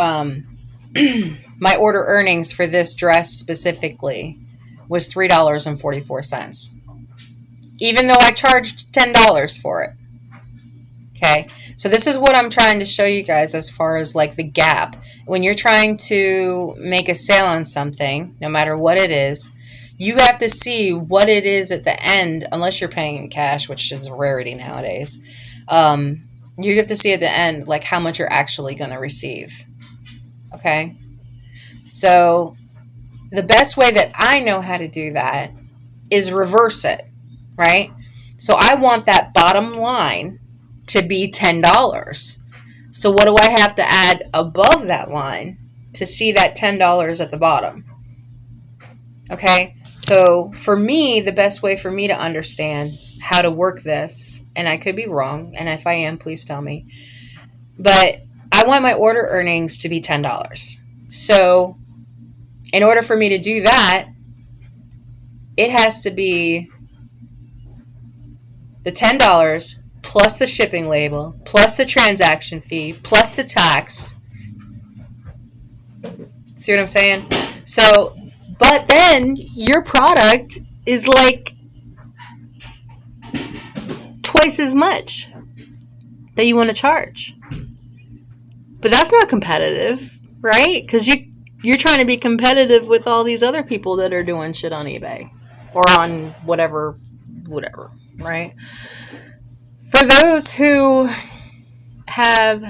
my order earnings for this dress specifically was $3.44, even though I charged $10 for it. Okay, so this is what I'm trying to show you guys as far as like the gap. When you're trying to make a sale on something, no matter what it is, you have to see what it is at the end, unless you're paying in cash, which is a rarity nowadays. You have to see at the end like how much you're actually going to receive. Okay, so the best way that I know how to do that is reverse it, right? So I want that bottom line to be $10. So what do I have to add above that line to see that $10 at the bottom? Okay, so for me, the best way for me to understand how to work this, and I could be wrong, and if I am, please tell me, but I want my order earnings to be $10. So in order for me to do that, it has to be the $10 plus the shipping label, plus the transaction fee, plus the tax. See what I'm saying? So, but then your product is like twice as much that you want to charge. But that's not competitive, right? Because you're trying to be competitive with all these other people that are doing shit on eBay or on whatever, right? For those who have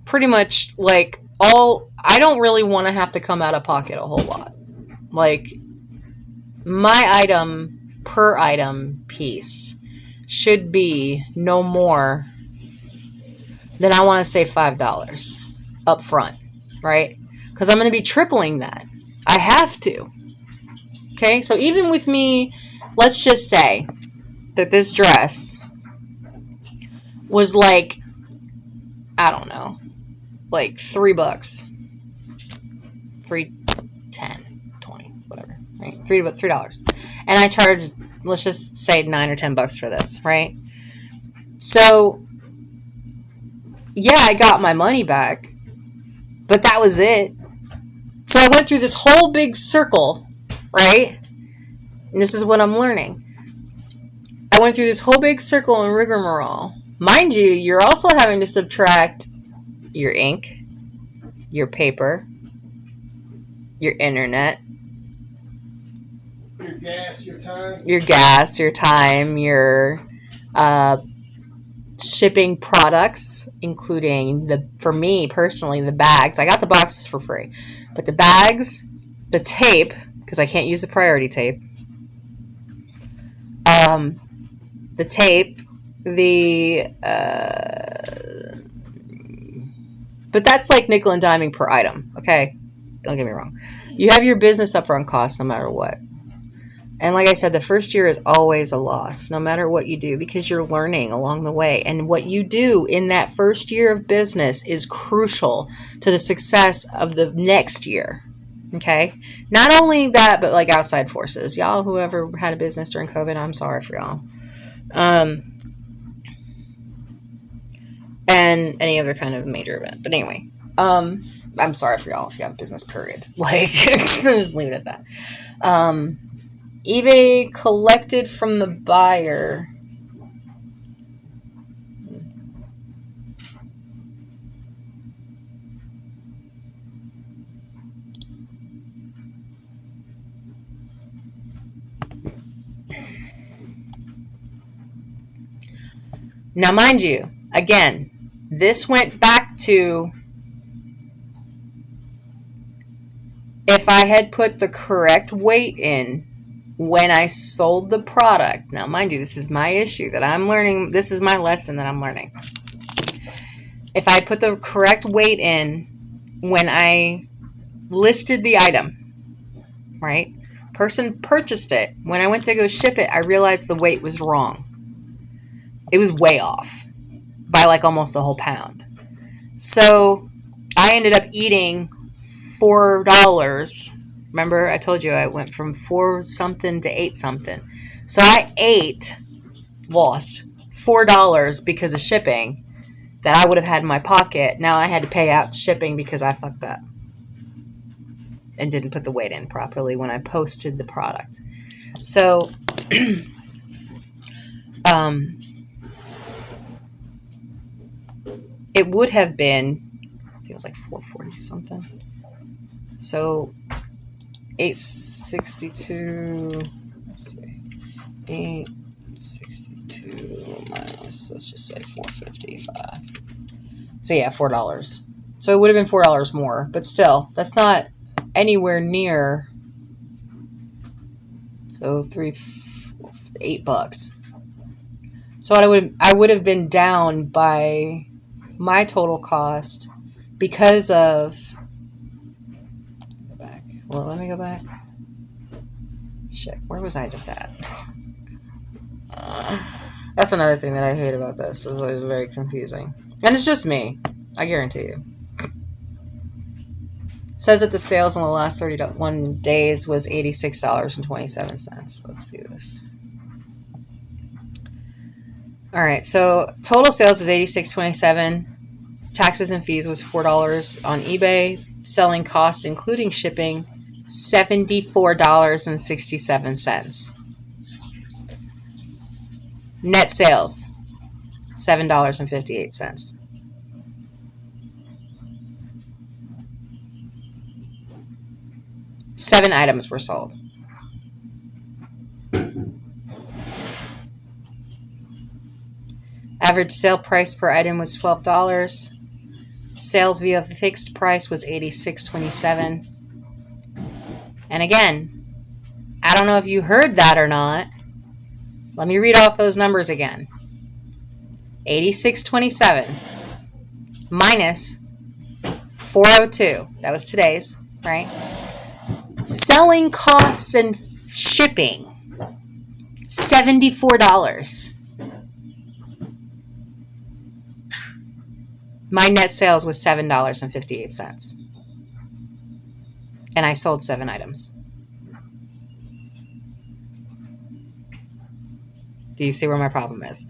pretty much like I don't really want to have to come out of pocket a whole lot. Like my item per item piece should be no more than I want to say $5 up front, right? Because I'm going to be tripling that. I have to. Okay, so even with me, let's just say that this dress was like, I don't know, like $3, 3.10, 20, whatever, right? $3, and I charged, let's just say $9 or $10 for this, right? So yeah, I got my money back, but that was it. So I went through this whole big circle, right? And this is what I'm learning. I went through this whole big circle and rigmarole. Mind you, you're also having to subtract your ink, your paper, your internet, Your gas, your time, your shipping products, including for me personally, the bags. I got the boxes for free, but the bags, the tape, because I can't use the priority tape, the tape, but that's like nickel and diming per item, okay? Don't get me wrong. You have your business upfront costs no matter what. And like I said, the first year is always a loss, no matter what you do, because you're learning along the way. And what you do in that first year of business is crucial to the success of the next year. Okay? Not only that, but like outside forces. Y'all, whoever had a business during COVID, I'm sorry for y'all. And any other kind of major event. But anyway, I'm sorry for y'all if you have a business, period. Like, just leave it at that. eBay collected from the buyer. Now, mind you, again, this went back to if I had put the correct weight in when I sold the product. Now, mind you, this is my issue that I'm learning. This is my lesson that I'm learning. If I put the correct weight in when I listed the item, right? Person purchased it. When I went to go ship it, I realized the weight was wrong. It was way off by like almost a whole pound. So I ended up eating $4. Remember, I told you I went from 4 something to 8 something. So I lost $4 because of shipping that I would have had in my pocket. Now I had to pay out shipping because I fucked up and didn't put the weight in properly when I posted the product. So, it would have been, I think it was like $4.40 something. So 862. Let's see, 862 minus, let's just say $4.55. So yeah, $4. So it would have been $4 more, but still, that's not anywhere near. So $8. So I would have been down by my total cost because of. Go back. Well, let me go back. Shit, where was I just at? That's another thing that I hate about this. It's very confusing, and it's just me. I guarantee you. It says that the sales in the last 31 days was $86.27. Let's see this. All right, so total sales is $86.27. Taxes and fees was $4 on eBay. Selling cost, including shipping, $74.67. Net sales, $7.58. 7 items were sold. Average sale price per item was $12. Sales via fixed price was $86.27. And again, I don't know if you heard that or not. Let me read off those numbers again. $86.27 minus $402. That was today's, right? Selling costs and shipping, $74. My net sales was $7.58. And I sold 7 items. Do you see where my problem is?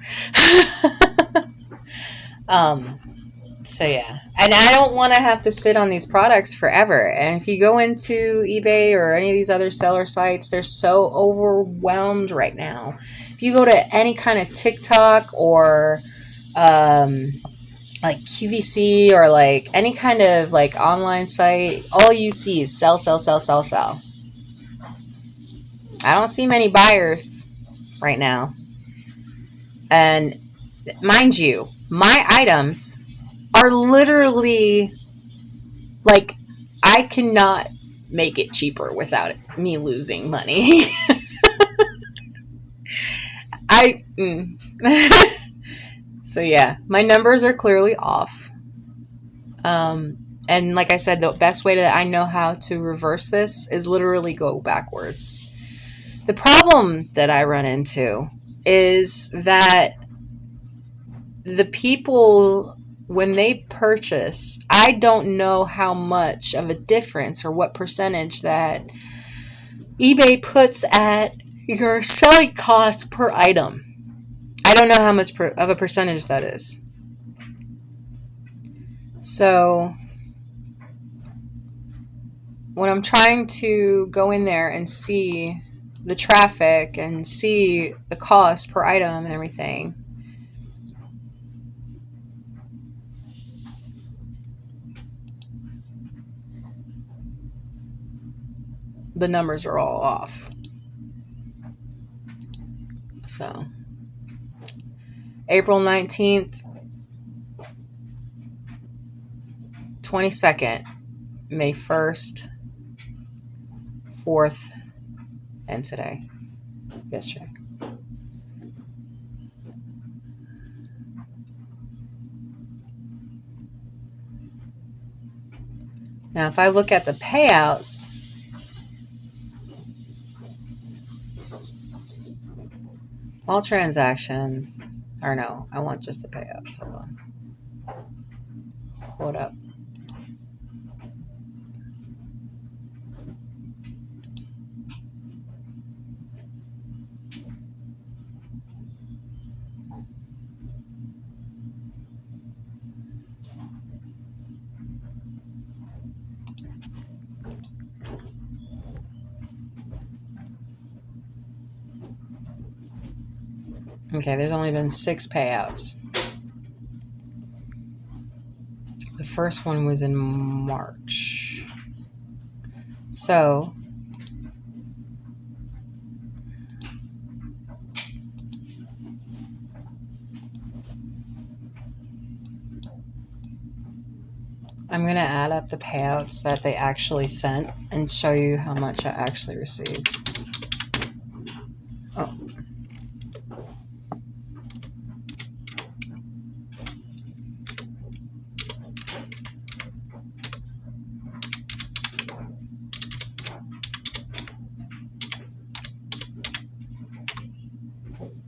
So yeah, and I don't want to have to sit on these products forever. And if you go into eBay or any of these other seller sites, they're so overwhelmed right now. If you go to any kind of TikTok or like QVC or like any kind of like online site, all you see is sell, sell, sell, sell, sell. I don't see many buyers right now. And mind you, my items are literally like, I cannot make it cheaper without me losing money. So yeah, my numbers are clearly off. And like I said, the best way that I know how to reverse this is literally go backwards. The problem that I run into is that the people, when they purchase, I don't know how much of a difference or what percentage that eBay puts at your selling cost per item. I don't know how much of a percentage that is. So when I'm trying to go in there and see the traffic and see the cost per item and everything, the numbers are all off. So April 19th, 22nd, May 1st, 4th, and today. Yesterday. Now, if I look at the payouts, all transactions, or no, I want just the payouts. Hold on. Hold up. Okay, there's only been 6 payouts. The first one was in March. So I'm going to add up the payouts that they actually sent and show you how much I actually received. Oh.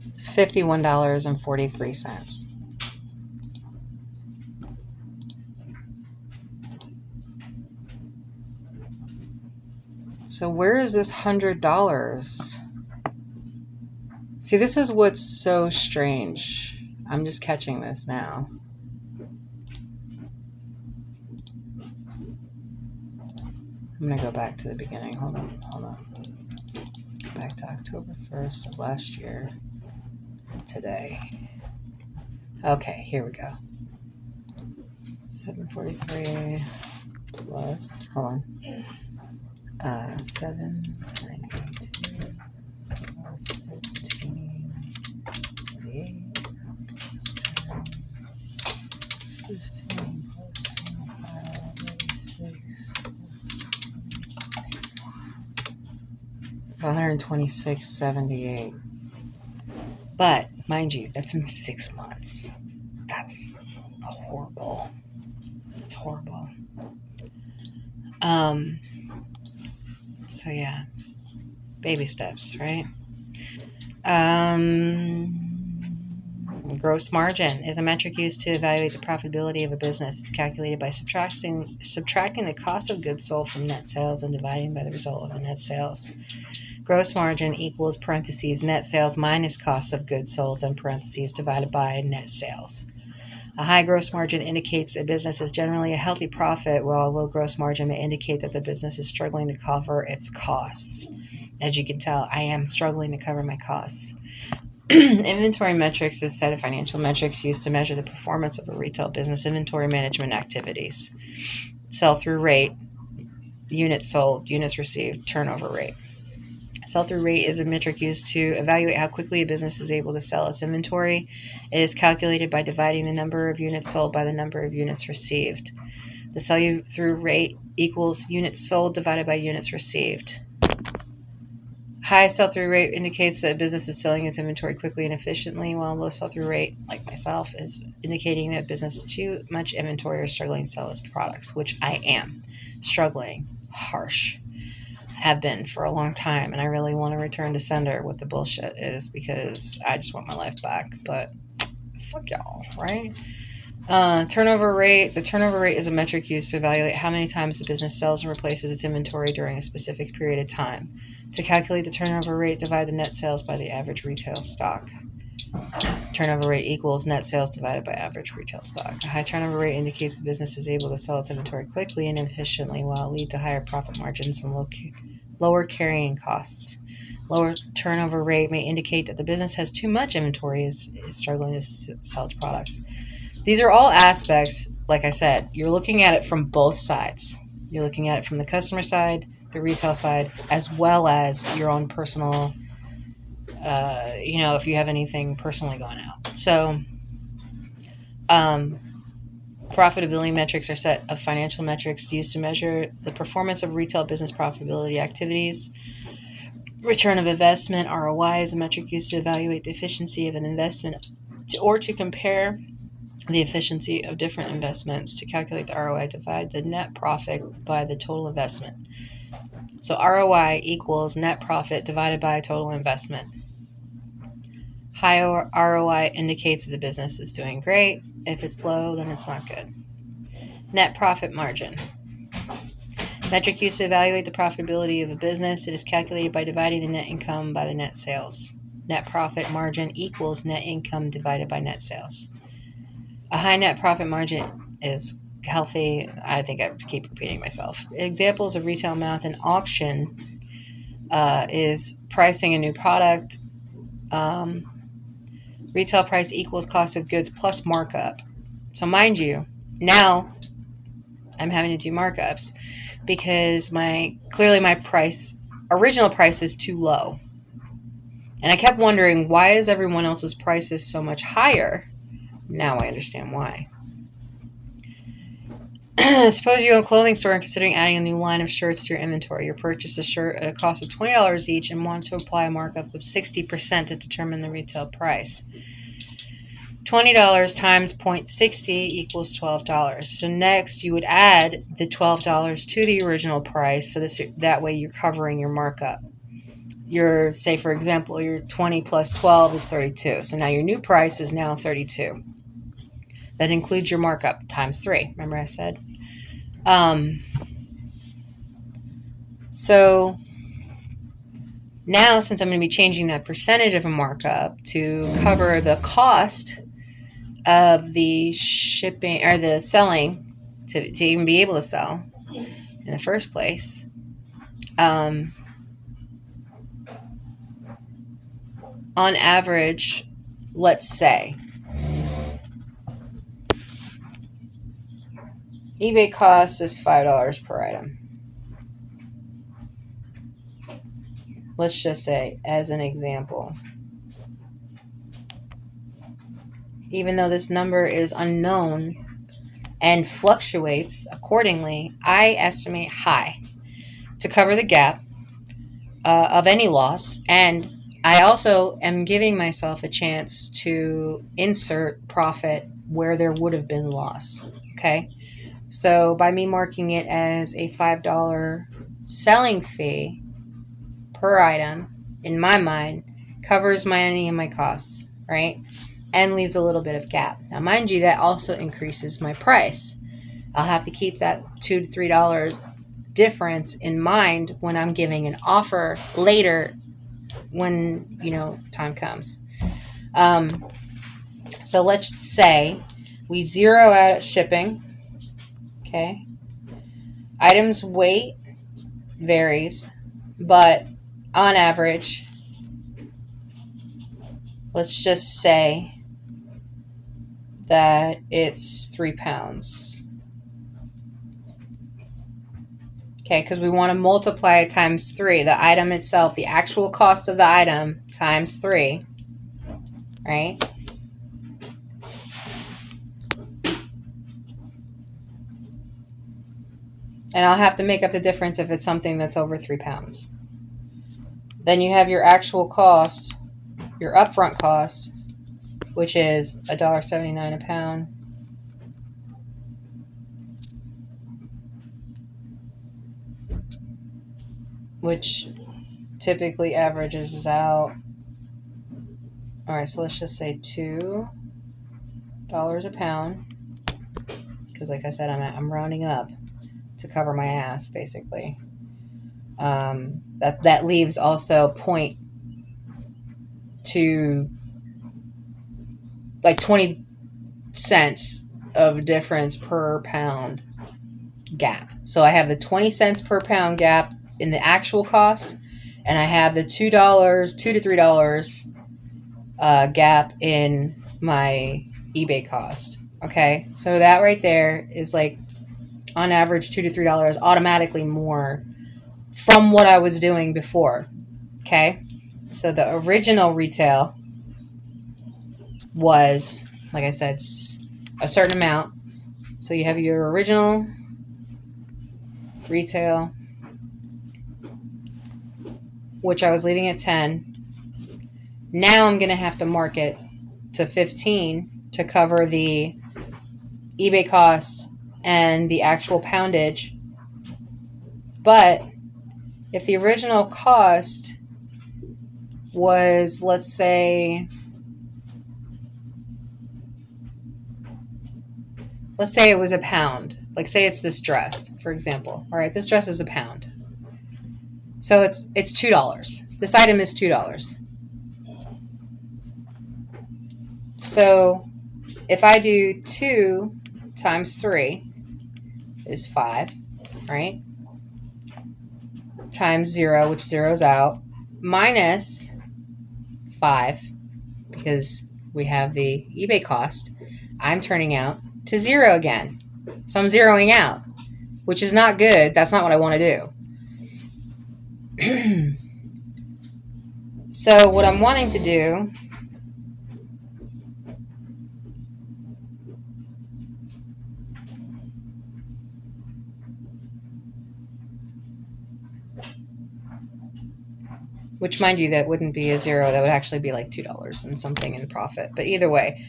It's $51.43. So where is this $100? See, this is what's so strange. I'm just catching this now. I'm going to go back to the beginning. Hold on. Go back to October 1st of last year to today. Okay, here we go. 743 plus, hold on. 792 plus 15, 48 plus 10, 15 plus 25, 86 plus 15. It's 126.78. But mind you, that's in 6 months. That's horrible. It's horrible. So yeah, baby steps, right? Gross margin is a metric used to evaluate the profitability of a business. It's calculated by subtracting the cost of goods sold from net sales and dividing by the result of the net sales. Gross margin equals parentheses net sales minus cost of goods sold and parentheses divided by net sales. A high gross margin indicates that business is generally a healthy profit, while a low gross margin may indicate that the business is struggling to cover its costs. As you can tell, I am struggling to cover my costs. Inventory metrics is a set of financial metrics used to measure the performance of a retail business inventory management activities. Sell-through rate, units sold, units received, turnover rate. Sell-through rate is a metric used to evaluate how quickly a business is able to sell its inventory. It is calculated by dividing the number of units sold by the number of units received. The sell-through rate equals units sold divided by units received. High sell-through rate indicates that a business is selling its inventory quickly and efficiently, while low sell-through rate, like myself, is indicating that business has too much inventory or struggling to sell its products, which I am. Struggling. Harsh. Have been for a long time, and I really want to return to sender what the bullshit is, because I just want my life back, but fuck y'all, right? Turnover rate. The turnover rate is a metric used to evaluate how many times the business sells and replaces its inventory during a specific period of time. To calculate the turnover rate, divide the net sales by the average retail stock. Turnover rate equals net sales divided by average retail stock. A high turnover rate indicates the business is able to sell its inventory quickly and efficiently, while it lead to higher profit margins and lower carrying costs. Lower turnover rate may indicate that the business has too much inventory, is struggling to sell its products. These are all aspects, like I said, you're looking at it from both sides. You're looking at it from the customer side, the retail side, as well as your own personal, if you have anything personally going out. So, profitability metrics are a set of financial metrics used to measure the performance of retail business profitability activities. Return of investment, ROI, is a metric used to evaluate the efficiency of an investment or to compare the efficiency of different investments. To calculate the ROI, divide the net profit by the total investment. So ROI equals net profit divided by total investment. High ROI indicates that the business is doing great. If it's low, then it's not good. Net profit margin. Metric used to evaluate the profitability of a business. It is calculated by dividing the net income by the net sales. Net profit margin equals net income divided by net sales. A high net profit margin is healthy. I think I keep repeating myself. Examples of retail math and auction is pricing a new product. Retail price equals cost of goods plus markup. So mind you, now I'm having to do markups because my original price is too low. And I kept wondering, why is everyone else's prices so much higher? Now I understand why. Suppose you own a clothing store and considering adding a new line of shirts to your inventory. You purchase a shirt at a cost of $20 each and want to apply a markup of 60% to determine the retail price. $20 times 0.60 equals $12. So next you would add the $12 to the original price. So that way you're covering your markup. Say for example, your 20 plus 12 is 32. So now your new price is now 32. That includes your markup times 3. Remember I said? So now, since I'm going to be changing that percentage of a markup to cover the cost of the shipping or the selling to even be able to sell in the first place, on average, let's say eBay cost is $5 per item. let's just say, as an example, even though this number is unknown and fluctuates accordingly, I estimate high to cover the gap of any loss. And I also am giving myself a chance to insert profit where there would have been loss. Okay. So by me marking it as a $5 selling fee per item, in my mind, covers any of my costs, right? And leaves a little bit of gap. Now, mind you, that also increases my price. I'll have to keep that $2 to $3 difference in mind when I'm giving an offer later when, time comes. So let's say we zero out shipping. Okay. Items weight varies, but on average, let's just say that it's 3 pounds. Okay, because we want to multiply it times 3. The item itself, the actual cost of the item times 3, right? And I'll have to make up the difference if it's something that's over 3 pounds. Then you have your actual cost, your upfront cost, which is $1.79 a pound. Which typically averages out. All right, so let's just say $2 a pound, because like I said, I'm rounding up to cover my ass, basically. That leaves also point to like 20 cents of difference per pound gap. So I have the 20 cents per pound gap in the actual cost, and I have the $2 to $3 gap in my eBay cost. Okay, so that right there is like on average $2 to $3 automatically more from what I was doing before. Okay, so the original retail was, like I said, a certain amount. So you have your original retail, which I was leaving at 10. Now I'm going to have to mark it to 15 to cover the eBay cost and the actual poundage. But if the original cost was, let's say it was a pound. Like, say it's this dress, for example. All right, this dress is a pound. So it's $2. This item is $2. So if I do 2 times 3 is 5, right? Times 0, which zeroes out, minus 5, because we have the eBay cost, I'm turning out to 0 again. So I'm zeroing out, which is not good. That's not what I want to do. So what I'm wanting to do which, mind you, that wouldn't be a 0. That would actually be like $2 and something in profit. But either way,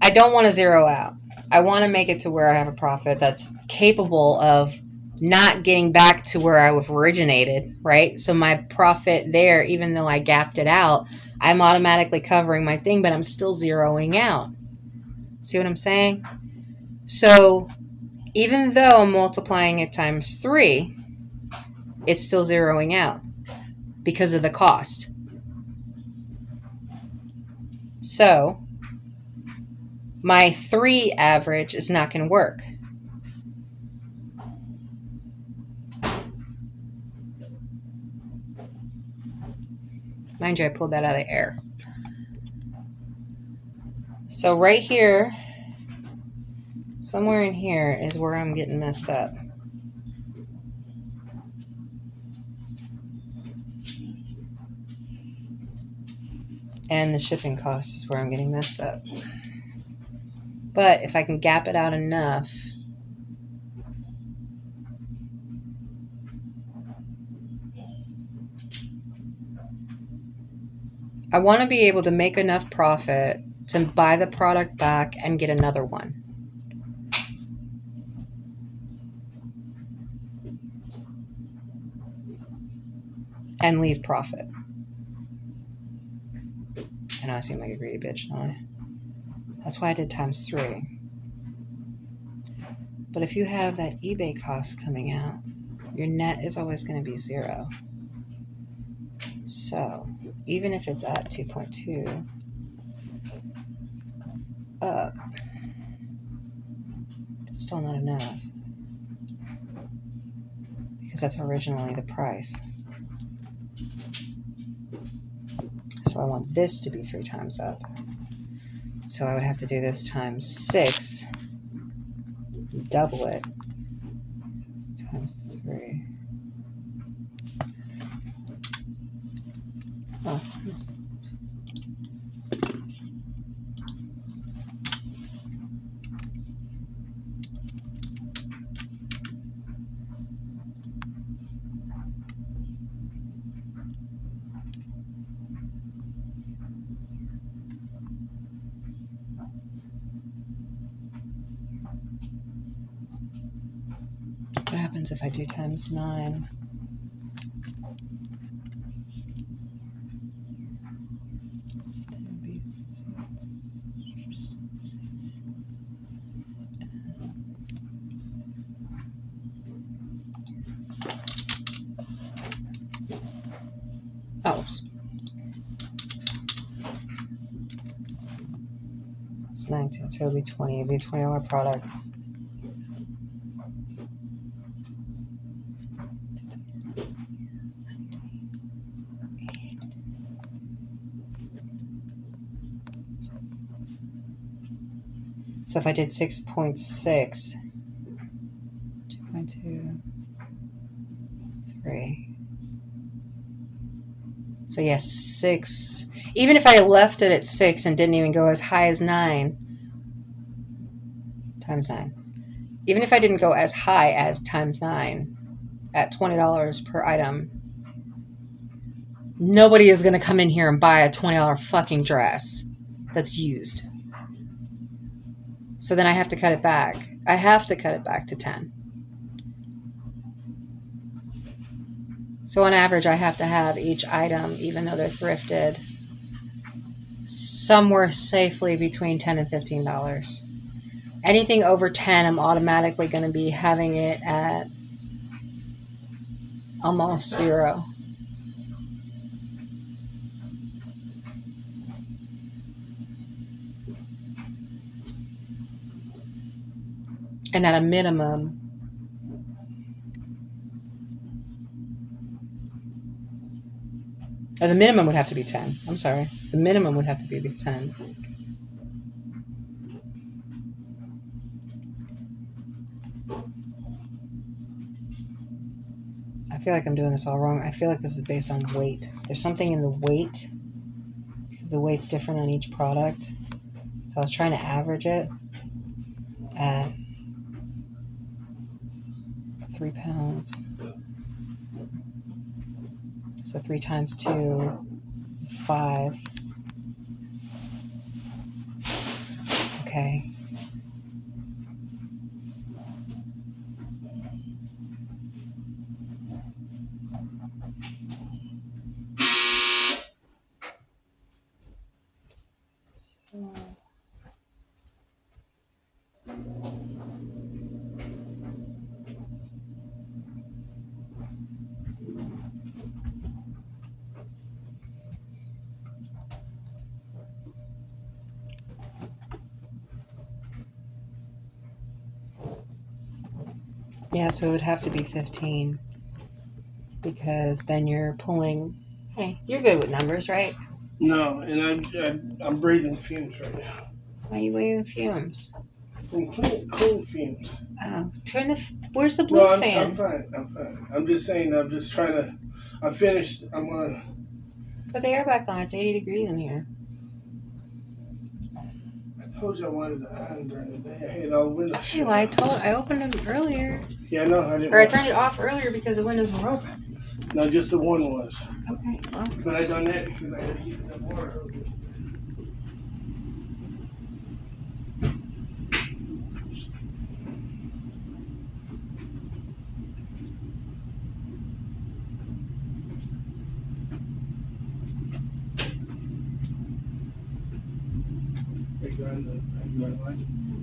I don't want to zero out. I want to make it to where I have a profit that's capable of not getting back to where I have originated, right? So my profit there, even though I gapped it out, I'm automatically covering my thing, but I'm still zeroing out. See what I'm saying? So even though I'm multiplying it times 3, it's still zeroing out because of the cost. So my 3 average is not going to work. Mind you, I pulled that out of the air. So right here, somewhere in here is where I'm getting messed up. And the shipping cost is where I'm getting messed up. But if I can gap it out enough, I want to be able to make enough profit to buy the product back and get another one. And leave profit. I know I seem like a greedy bitch, don't I? That's why I did ×3. But if you have that eBay cost coming out, your net is always going to be 0. So even if it's at 2.2 up, it's still not enough because that's originally the price. So I want this to be 3 times up. So I would have to do this ×6, double it, ×3. Oh. What happens if I do ×9? That'd be 6. Oh, it's 19, so it'll be 20. It'll be a $20 product. So if I did 6.6, 2.2, 3. So yes, 6. Even if I left it at 6 and didn't even go as high as 9, ×9. Even if I didn't go as high as ×9 at $20 per item, nobody is going to come in here and buy a $20 fucking dress that's used. So then I have to cut it back. I have to cut it back to 10. So on average, I have to have each item, even though they're thrifted, somewhere safely between $10 and $15. Anything over 10, I'm automatically going to be having it at almost 0. And at a minimum, or the minimum would have to be 10. I'm sorry. The minimum would have to be 10. I feel like I'm doing this all wrong. I feel like this is based on weight. There's something in the weight, because the weight's different on each product. So I was trying to average it at 3 pounds. So 3 times 2 is 5. Okay. So yeah, so it would have to be 15, because then you're pulling. Hey, you're good with numbers, right? No, and I'm breathing fumes right now. Why are you breathing fumes? I'm clean fumes. Oh, where's the blue No, fan? I'm fine. I'm just saying. I'm finished. I'm gonna Put the air back on. It's 80 degrees in here. Told you I wanted to iron during the day. I hated all the windows Okay, shut. well, I opened them earlier. Yeah, I know. I didn't. Or I turned it off earlier because the windows were open. No, just the one was. Okay, well. But I done that because I had to get the water open.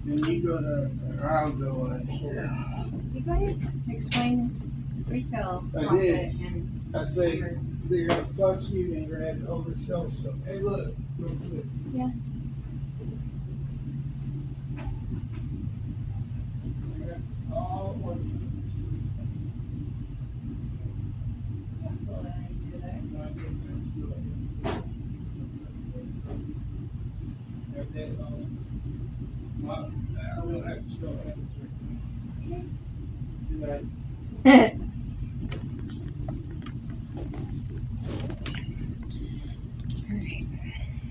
Then you go to, or I'll go on here. You go ahead. Explain retail I profit did. and I say they're gonna fuck you and you're gonna have to oversell some. Hey, look, real quick. yeah. All organized. I will have to spell it. Alright.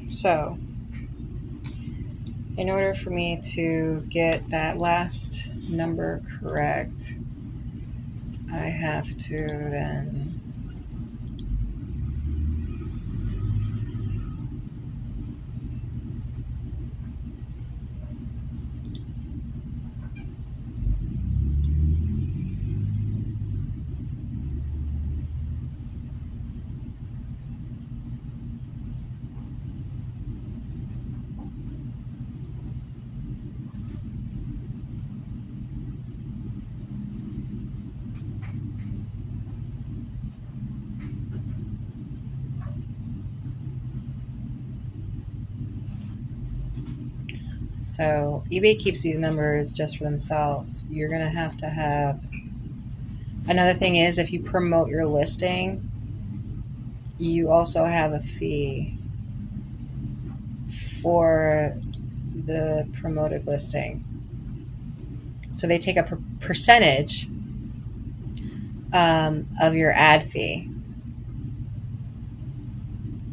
So, in order for me to get that last number correct, I have to then so eBay keeps these numbers just for themselves. You're going to have another thing is if you promote your listing, you also have a fee for the promoted listing. So they take a percentage of your ad fee.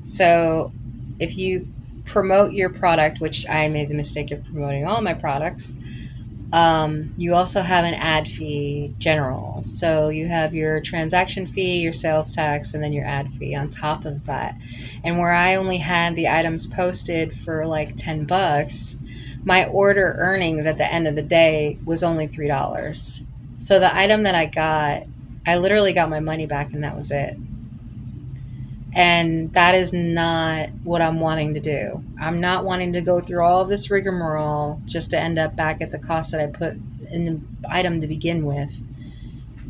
So if you promote your product, which I made the mistake of promoting all my products, you also have an ad fee general. So you have your transaction fee, your sales tax, and then your ad fee on top of that. And where I only had the items posted for like $10, my order earnings at the end of the day was only $3. So the item that I got, I literally got my money back and that was it. And that is not what I'm wanting to do. I'm not wanting to go through all of this rigmarole just to end up back at the cost that I put in the item to begin with.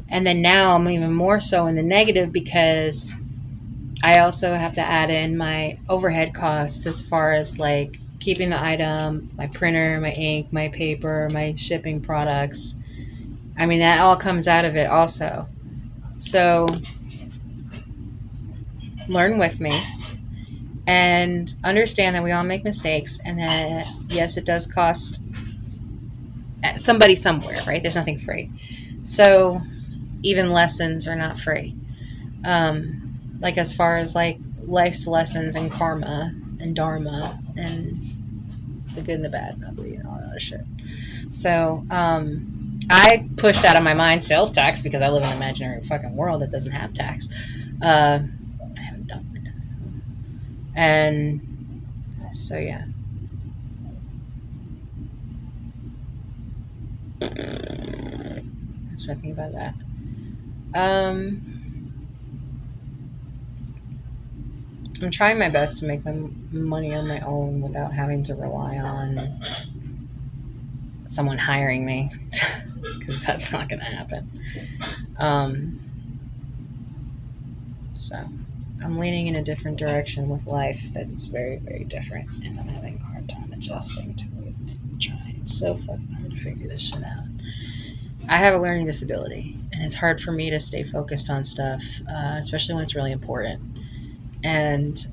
And then now I'm even more so in the negative because I also have to add in my overhead costs as far as like keeping the item, my printer, my ink, my paper, my shipping products. I mean, that all comes out of it also. So learn with me and understand that we all make mistakes and that yes, it does cost somebody somewhere, right? There's nothing free. So even lessons are not free. Like as far as like life's lessons and karma and dharma and the good and the bad, ugly and all that other shit. So I pushed out of my mind sales tax because I live in an imaginary fucking world that doesn't have tax. I haven't done it. And so, yeah. That's what I think about that. I'm trying my best to make my money on my own without having to rely on someone hiring me because that's not going to happen. So I'm leaning in a different direction with life that is very, very different, and I'm having a hard time adjusting to it and trying so fucking hard to figure this shit out. I have a learning disability, and it's hard for me to stay focused on stuff, especially when it's really important. And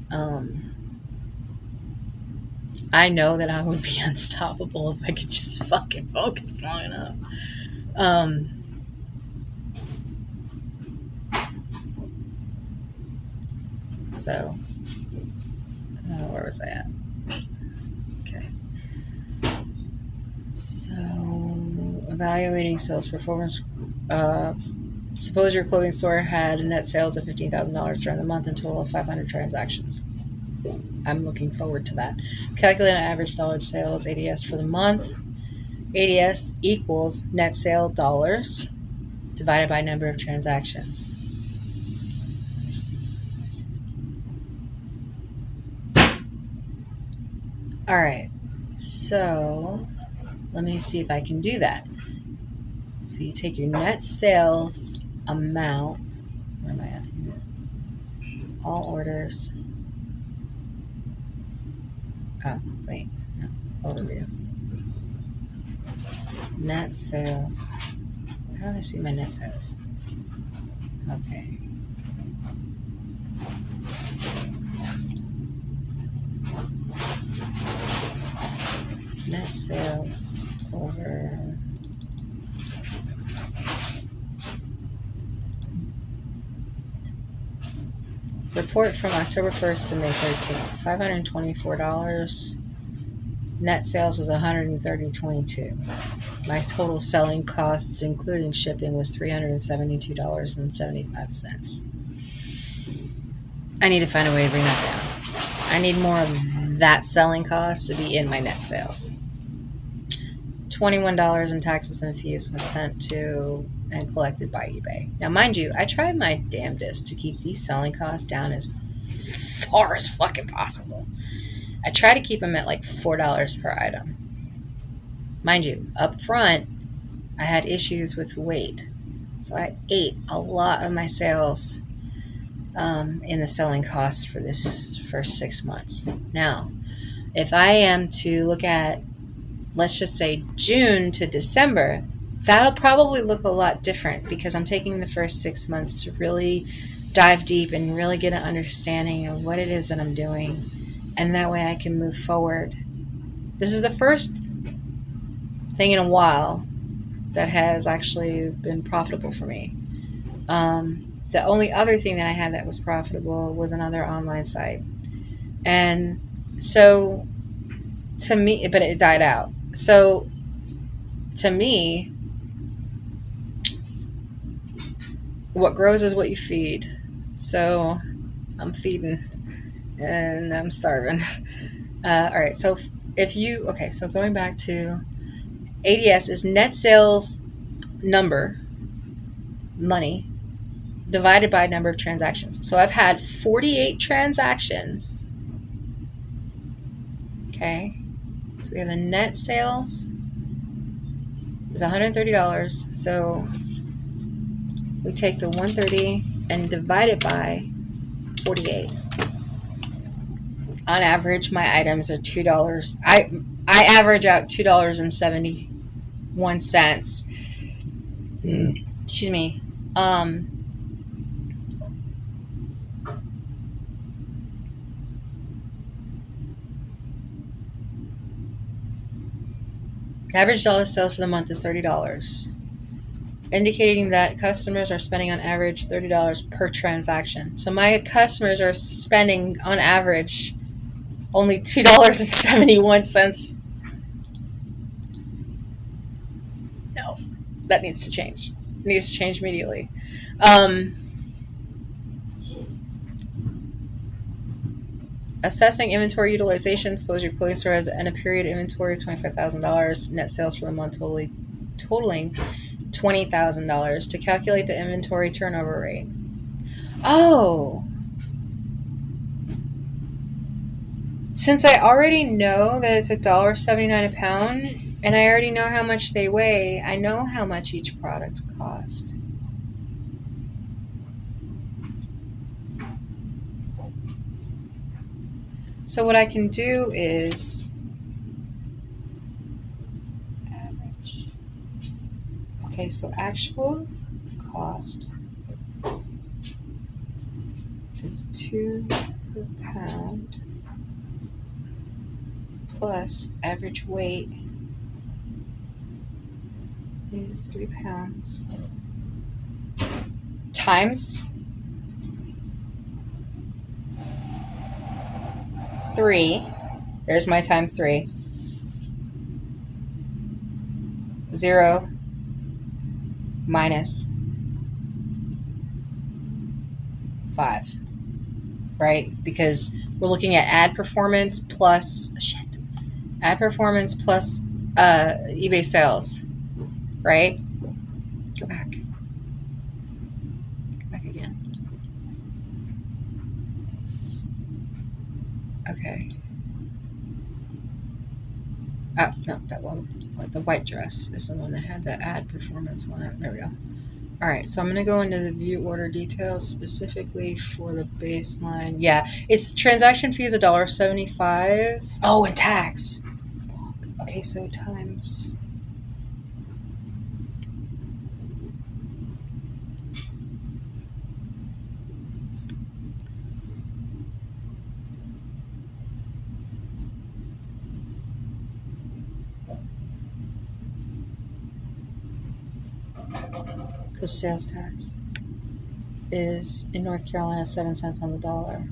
I know that I would be unstoppable if I could just fucking focus long enough. So, where was I at? Okay. Evaluating sales performance. Suppose your clothing store had net sales of $15,000 during the month and total of 500 transactions. I'm looking forward to that. Calculate an average dollar sales ADS for the month. ADS equals net sale dollars divided by number of transactions. All right, so let me see if I can do that. So you take your net sales amount. Where am I at here? All orders. Oh, wait. No. Overview. Net sales. How do I see my net sales? Okay. Net sales over report from October 1st to May 13th. $524. Net sales was $130.22. My total selling costs, including shipping, was $372.75. I need to find a way to bring that down. I need more of that selling cost to be in my net sales. $21 in taxes and fees was sent to and collected by eBay. Now, mind you, I tried my damnedest to keep these selling costs down as far as fucking possible. I try to keep them at like $4 per item. Mind you, up front, I had issues with weight. So I ate a lot of my sales in the selling costs for this first 6 months. Now, if I am to look at, let's just say June to December, that'll probably look a lot different because I'm taking the first 6 months to really dive deep and really get an understanding of what it is that I'm doing. And that way I can move forward. This is the first thing in a while that has actually been profitable for me. The only other thing that I had that was profitable was another online site. And so to me, but it died out. So to me, what grows is what you feed. So I'm feeding and I'm starving. All right. So so going back to ADS is net sales number, money, divided by number of transactions. So I've had 48 transactions. Okay. So we have the net sales is $130. So we take the 130 and divide it by 48. On average, my items are $2. I average out $2.71. Excuse me. Average dollar sales for the month is $30, indicating that customers are spending on average $30 per transaction. So my customers are spending on average only $2.71. No, that needs to change. It needs to change immediately. Assessing inventory utilization. Suppose your clothing store has in a period inventory of $25,000. Net sales for the month totaling $20,000. To calculate the inventory turnover rate. Oh. Since I already know that it's $1.79 a pound, and I already know how much they weigh, I know how much each product cost. So what I can do is average. Okay, so actual cost is $2 per pound plus average weight is 3 pounds times 3. There's my times 3. 0 minus 5, right? Because we're looking at ad performance plus eBay sales, right? Go back again. Okay. Oh, no, that one. The white dress is the one that had the ad performance on it. There we go. All right, so I'm going to go into the view order details specifically for the baseline. Yeah, it's transaction fee is $1.75. Oh, and tax. Okay, so times. Because sales tax is in North Carolina 7 cents on the dollar.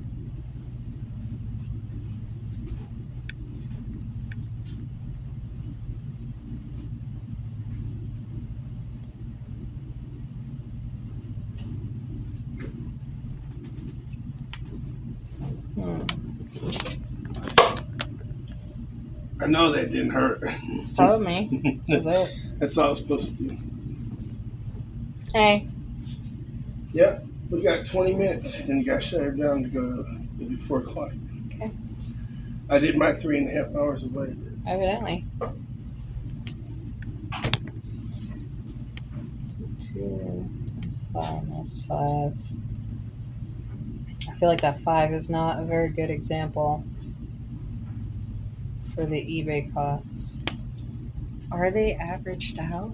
I know that didn't hurt. Start with me. That's it. That's all I was supposed to do. Hey. Yep, we got 20 minutes, and you got to shut her down to go to it'll be 4 o'clock. Okay. I did my 3.5 hours of labor. Evidently. 2 times 5 minus 5. I feel like that 5 is not a very good example for the eBay costs. Are they averaged out?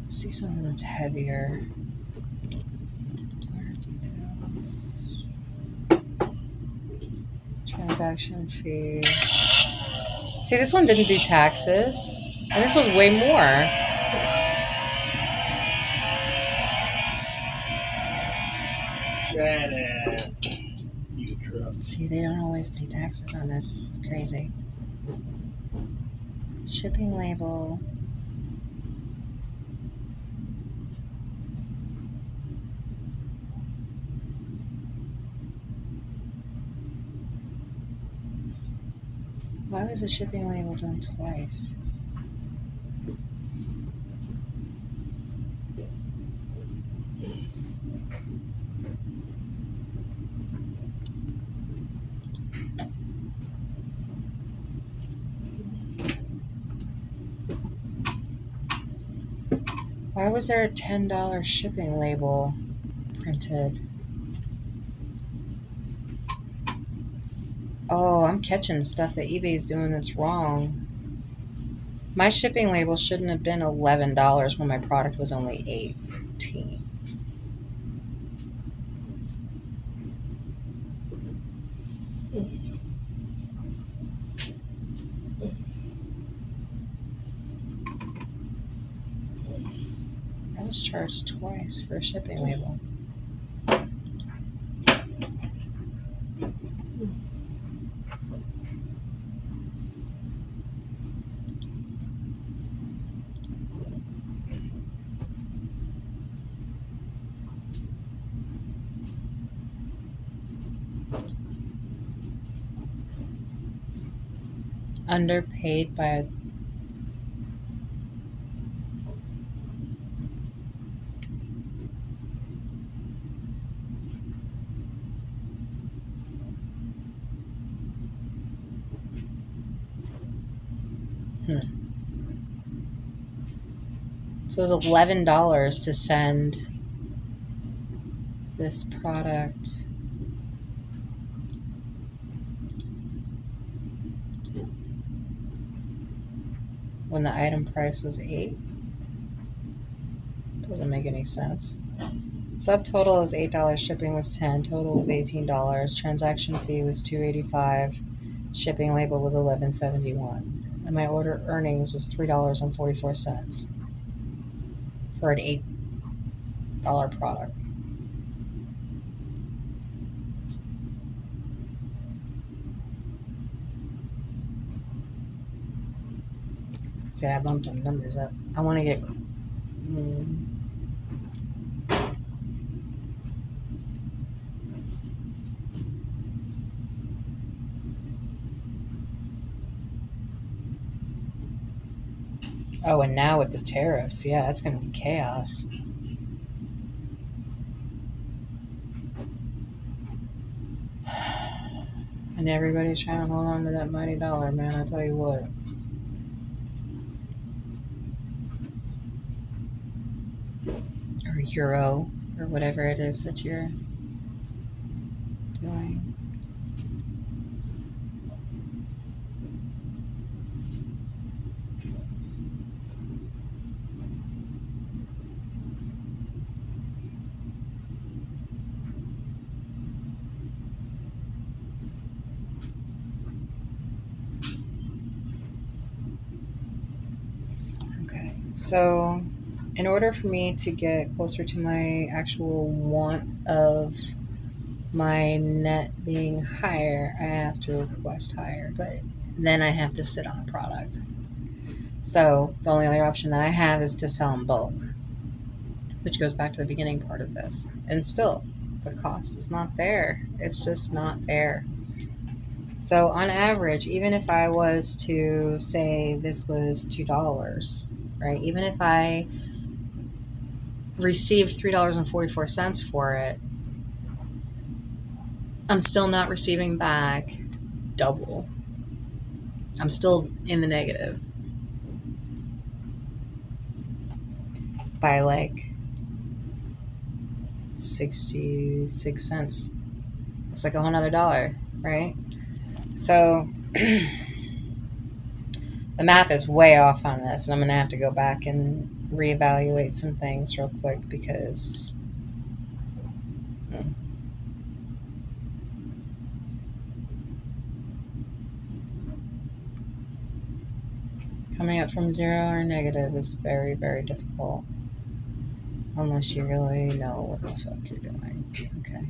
Let's see something that's heavier. Order details. Transaction fee. See, this one didn't do taxes, and this was way more. Shut up. You truck. See, they don't always pay taxes on this. This is crazy. Shipping label. Why was the shipping label done twice? Why was there a $10 shipping label printed? Oh, I'm catching stuff that eBay's doing that's wrong. My shipping label shouldn't have been $11 when my product was only $18. I was charged twice for a shipping label. Underpaid by a So it was $11 to send this product. When the item price was $8. Doesn't make any sense. Subtotal is $8. Shipping was $10. Total was $18. Transaction fee was $2.85. Shipping label was $11.71. And my order earnings was $3.44 for an $8 product. See, I bumped the numbers up. I want to get. Oh, and now with the tariffs, yeah, it's going to be chaos. And everybody's trying to hold on to that mighty dollar, man. I tell you what. Or euro, or whatever it is that you're doing. Okay, so in order for me to get closer to my actual want of my net being higher, I have to request higher, but then I have to sit on a product. So the only other option that I have is to sell in bulk, which goes back to the beginning part of this. And still, the cost is not there. It's just not there. So on average, even if I was to say this was $2, right? Even if I received $3.44 for it, I'm still not receiving back double. I'm still in the negative by like 66 cents. It's like a whole nother dollar, right? So the math is way off on this, and I'm going to have to go back and reevaluate some things real quick because coming up from zero or negative is very, very difficult unless you really know what the fuck you're doing. Okay.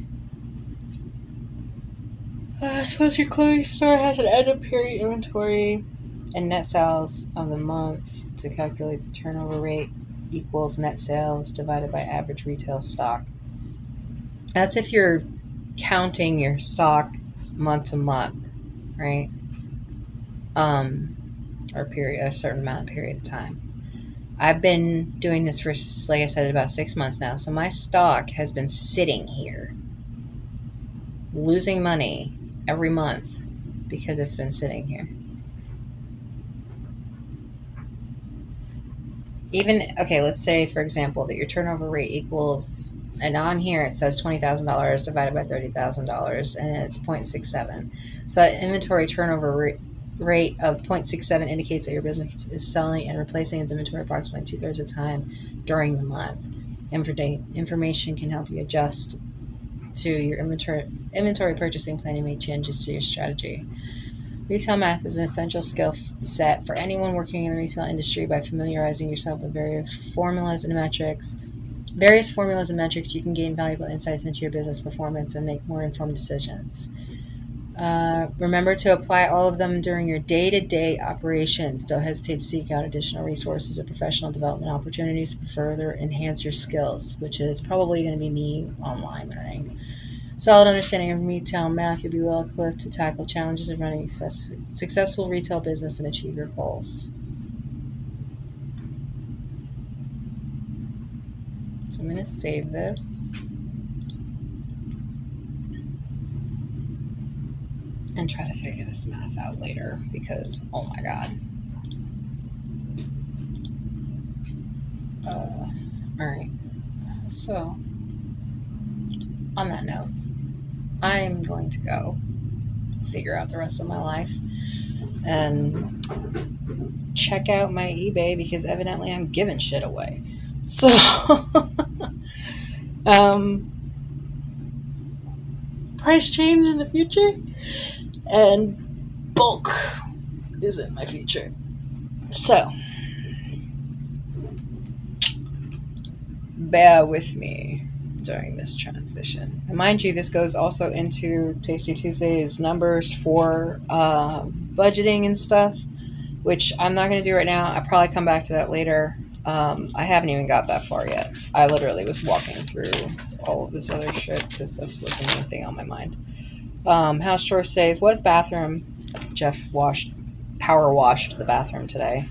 I suppose your clothing store has an end of period inventory and net sales of the month to calculate the turnover rate equals net sales divided by average retail stock. That's if you're counting your stock month to month, right? Or period, a certain amount of period of time. I've been doing this for, like I said, about 6 months now. So my stock has been sitting here, losing money every month because it's been sitting here. Even, okay, let's say, for example, that your turnover rate equals, and on here it says $20,000 divided by $30,000, and it's 0.67. So that inventory turnover rate of 0.67 indicates that your business is selling and replacing its inventory approximately 2/3 of the time during the month. Information can help you adjust to your inventory purchasing plan and make changes to your strategy. Retail math is an essential skill set for anyone working in the retail industry. By familiarizing yourself with various formulas and metrics, you can gain valuable insights into your business performance and make more informed decisions. Remember to apply all of them during your day-to-day operations. Don't hesitate to seek out additional resources or professional development opportunities to further enhance your skills, which is probably going to be me online learning. Solid understanding of retail math, you'll be well equipped to tackle challenges of running a successful retail business and achieve your goals. So I'm going to save this and try to figure this math out later because, oh my God. All right. So, on that note, I'm going to go figure out the rest of my life and check out my eBay because evidently I'm giving shit away. So, price change in the future and bulk is in my future. So, bear with me during this transition. And mind you, this goes also into Tasty Tuesday's numbers for budgeting and stuff. which I'm not going to do right now. I'll probably come back to that later. I haven't even got that far yet. I literally was walking through all of this other shit because that's what's the main thing on my mind. House chore stays was bathroom. Jeff power washed the bathroom today.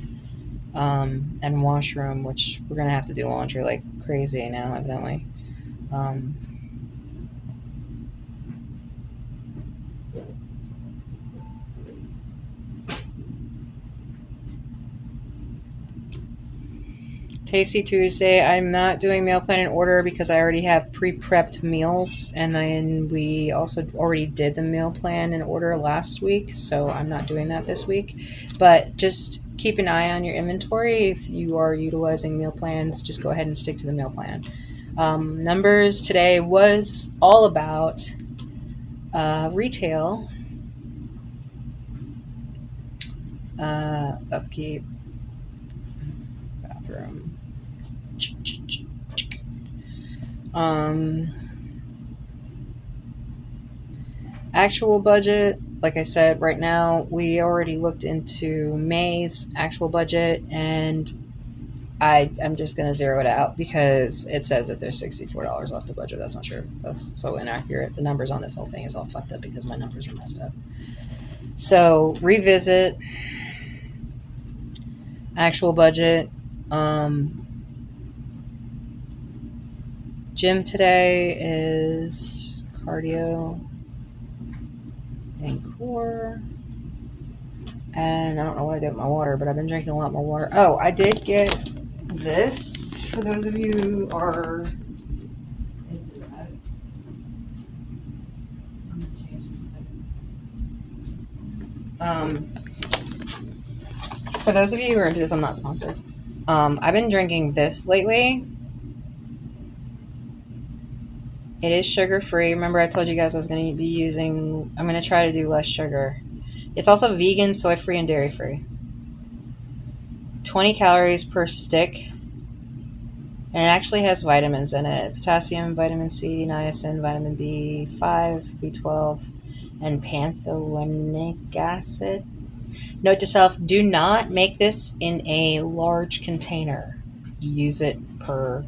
And washroom, which we're gonna have to do laundry like crazy now, evidently. Tasty Tuesday. I'm not doing meal plan in order because I already have pre-prepped meals, and then we also already did the meal plan in order last week, so I'm not doing that this week. But just keep an eye on your inventory. If you are utilizing meal plans, just go ahead and stick to the meal plan. Numbers today was all about retail, upkeep, bathroom. Actual budget, like I said, right now we already looked into May's actual budget, and I'm just gonna zero it out because it says that there's $64 off the budget. That's not true. That's so inaccurate. The numbers on this whole thing is all fucked up because my numbers are messed up. So revisit actual budget. Gym today is cardio and core. And I don't know what I did with my water, but I've been drinking a lot more water. Oh, I did get this for those of you who are into that. I'm gonna change this second. For those of you who are into this, I'm not sponsored. I've been drinking this lately. It is sugar free. Remember I told you guys I'm going to try to do less sugar. It's also vegan, soy free, and dairy free. 20 calories per stick. And it actually has vitamins in it. Potassium, vitamin C, niacin, vitamin B5, B12, and pantothenic acid. Note to self, do not make this in a large container. Use it per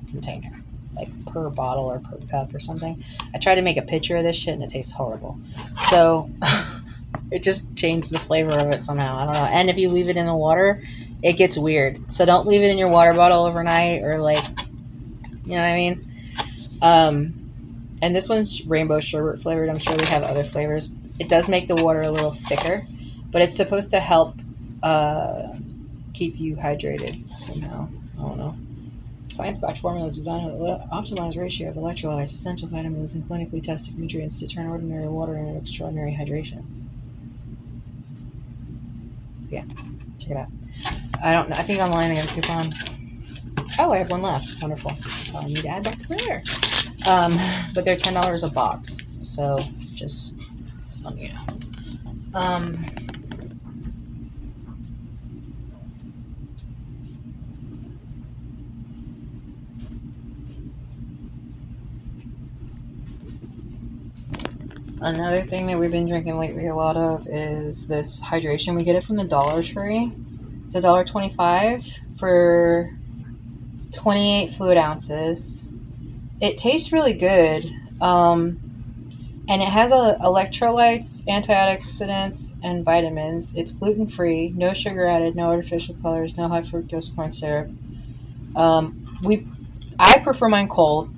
container. Like per bottle or per cup or something. I tried to make a picture of this shit and it tastes horrible. So it just changed the flavor of it somehow. I don't know. And if you leave it in the water, it gets weird. So don't leave it in your water bottle overnight or like, you know what I mean? And this one's rainbow sherbet flavored. I'm sure they have other flavors. It does make the water a little thicker, but it's supposed to help keep you hydrated somehow. I don't know. Science-backed formula is designed with an optimized ratio of electrolytes, essential vitamins, and clinically tested nutrients to turn ordinary water into extraordinary hydration. So yeah, check it out. I don't know. I think online I got a coupon. Oh, I have one left. Wonderful. I need to add that to there. But they're $10 a box. So just let me know. Another thing that we've been drinking lately a lot of is this hydration. We get it from the Dollar Tree. It's $1.25 for 28 fluid ounces. It tastes really good. And it has electrolytes, antioxidants, and vitamins. It's gluten-free, no sugar added, no artificial colors, no high fructose corn syrup. I prefer mine cold.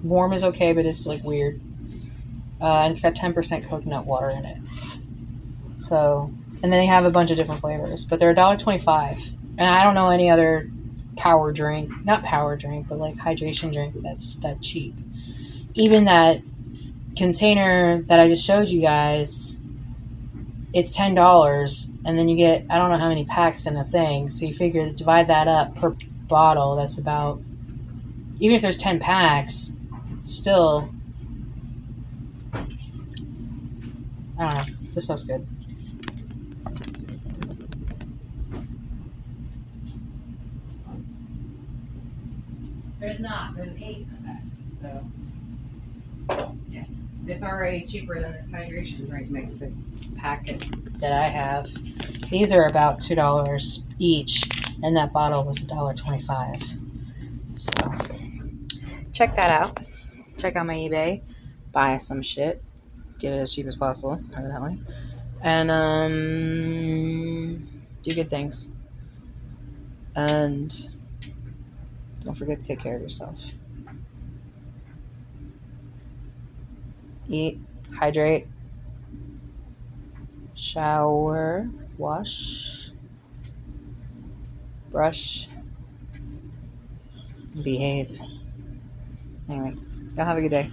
Warm is okay, but it's like weird. And it's got 10% coconut water in it. So, and then they have a bunch of different flavors, but they're $1.25. And I don't know any other not power drink, but like hydration drink that's that cheap. Even that container that I just showed you guys, it's $10, and then you get, I don't know how many packs in a thing, so you figure divide that up per bottle, that's about, even if there's 10 packs, it's still, I don't know. This stuff's good. There's 8 in the pack. So, yeah. It's already cheaper than this hydration drink mix packet that I have. These are about $2 each, and that bottle was $1.25. So check that out. Check out my eBay. Buy some shit. Get it as cheap as possible, evidently. And do good things. And don't forget to take care of yourself. Eat, hydrate, shower, wash, brush, behave. Anyway, y'all have a good day.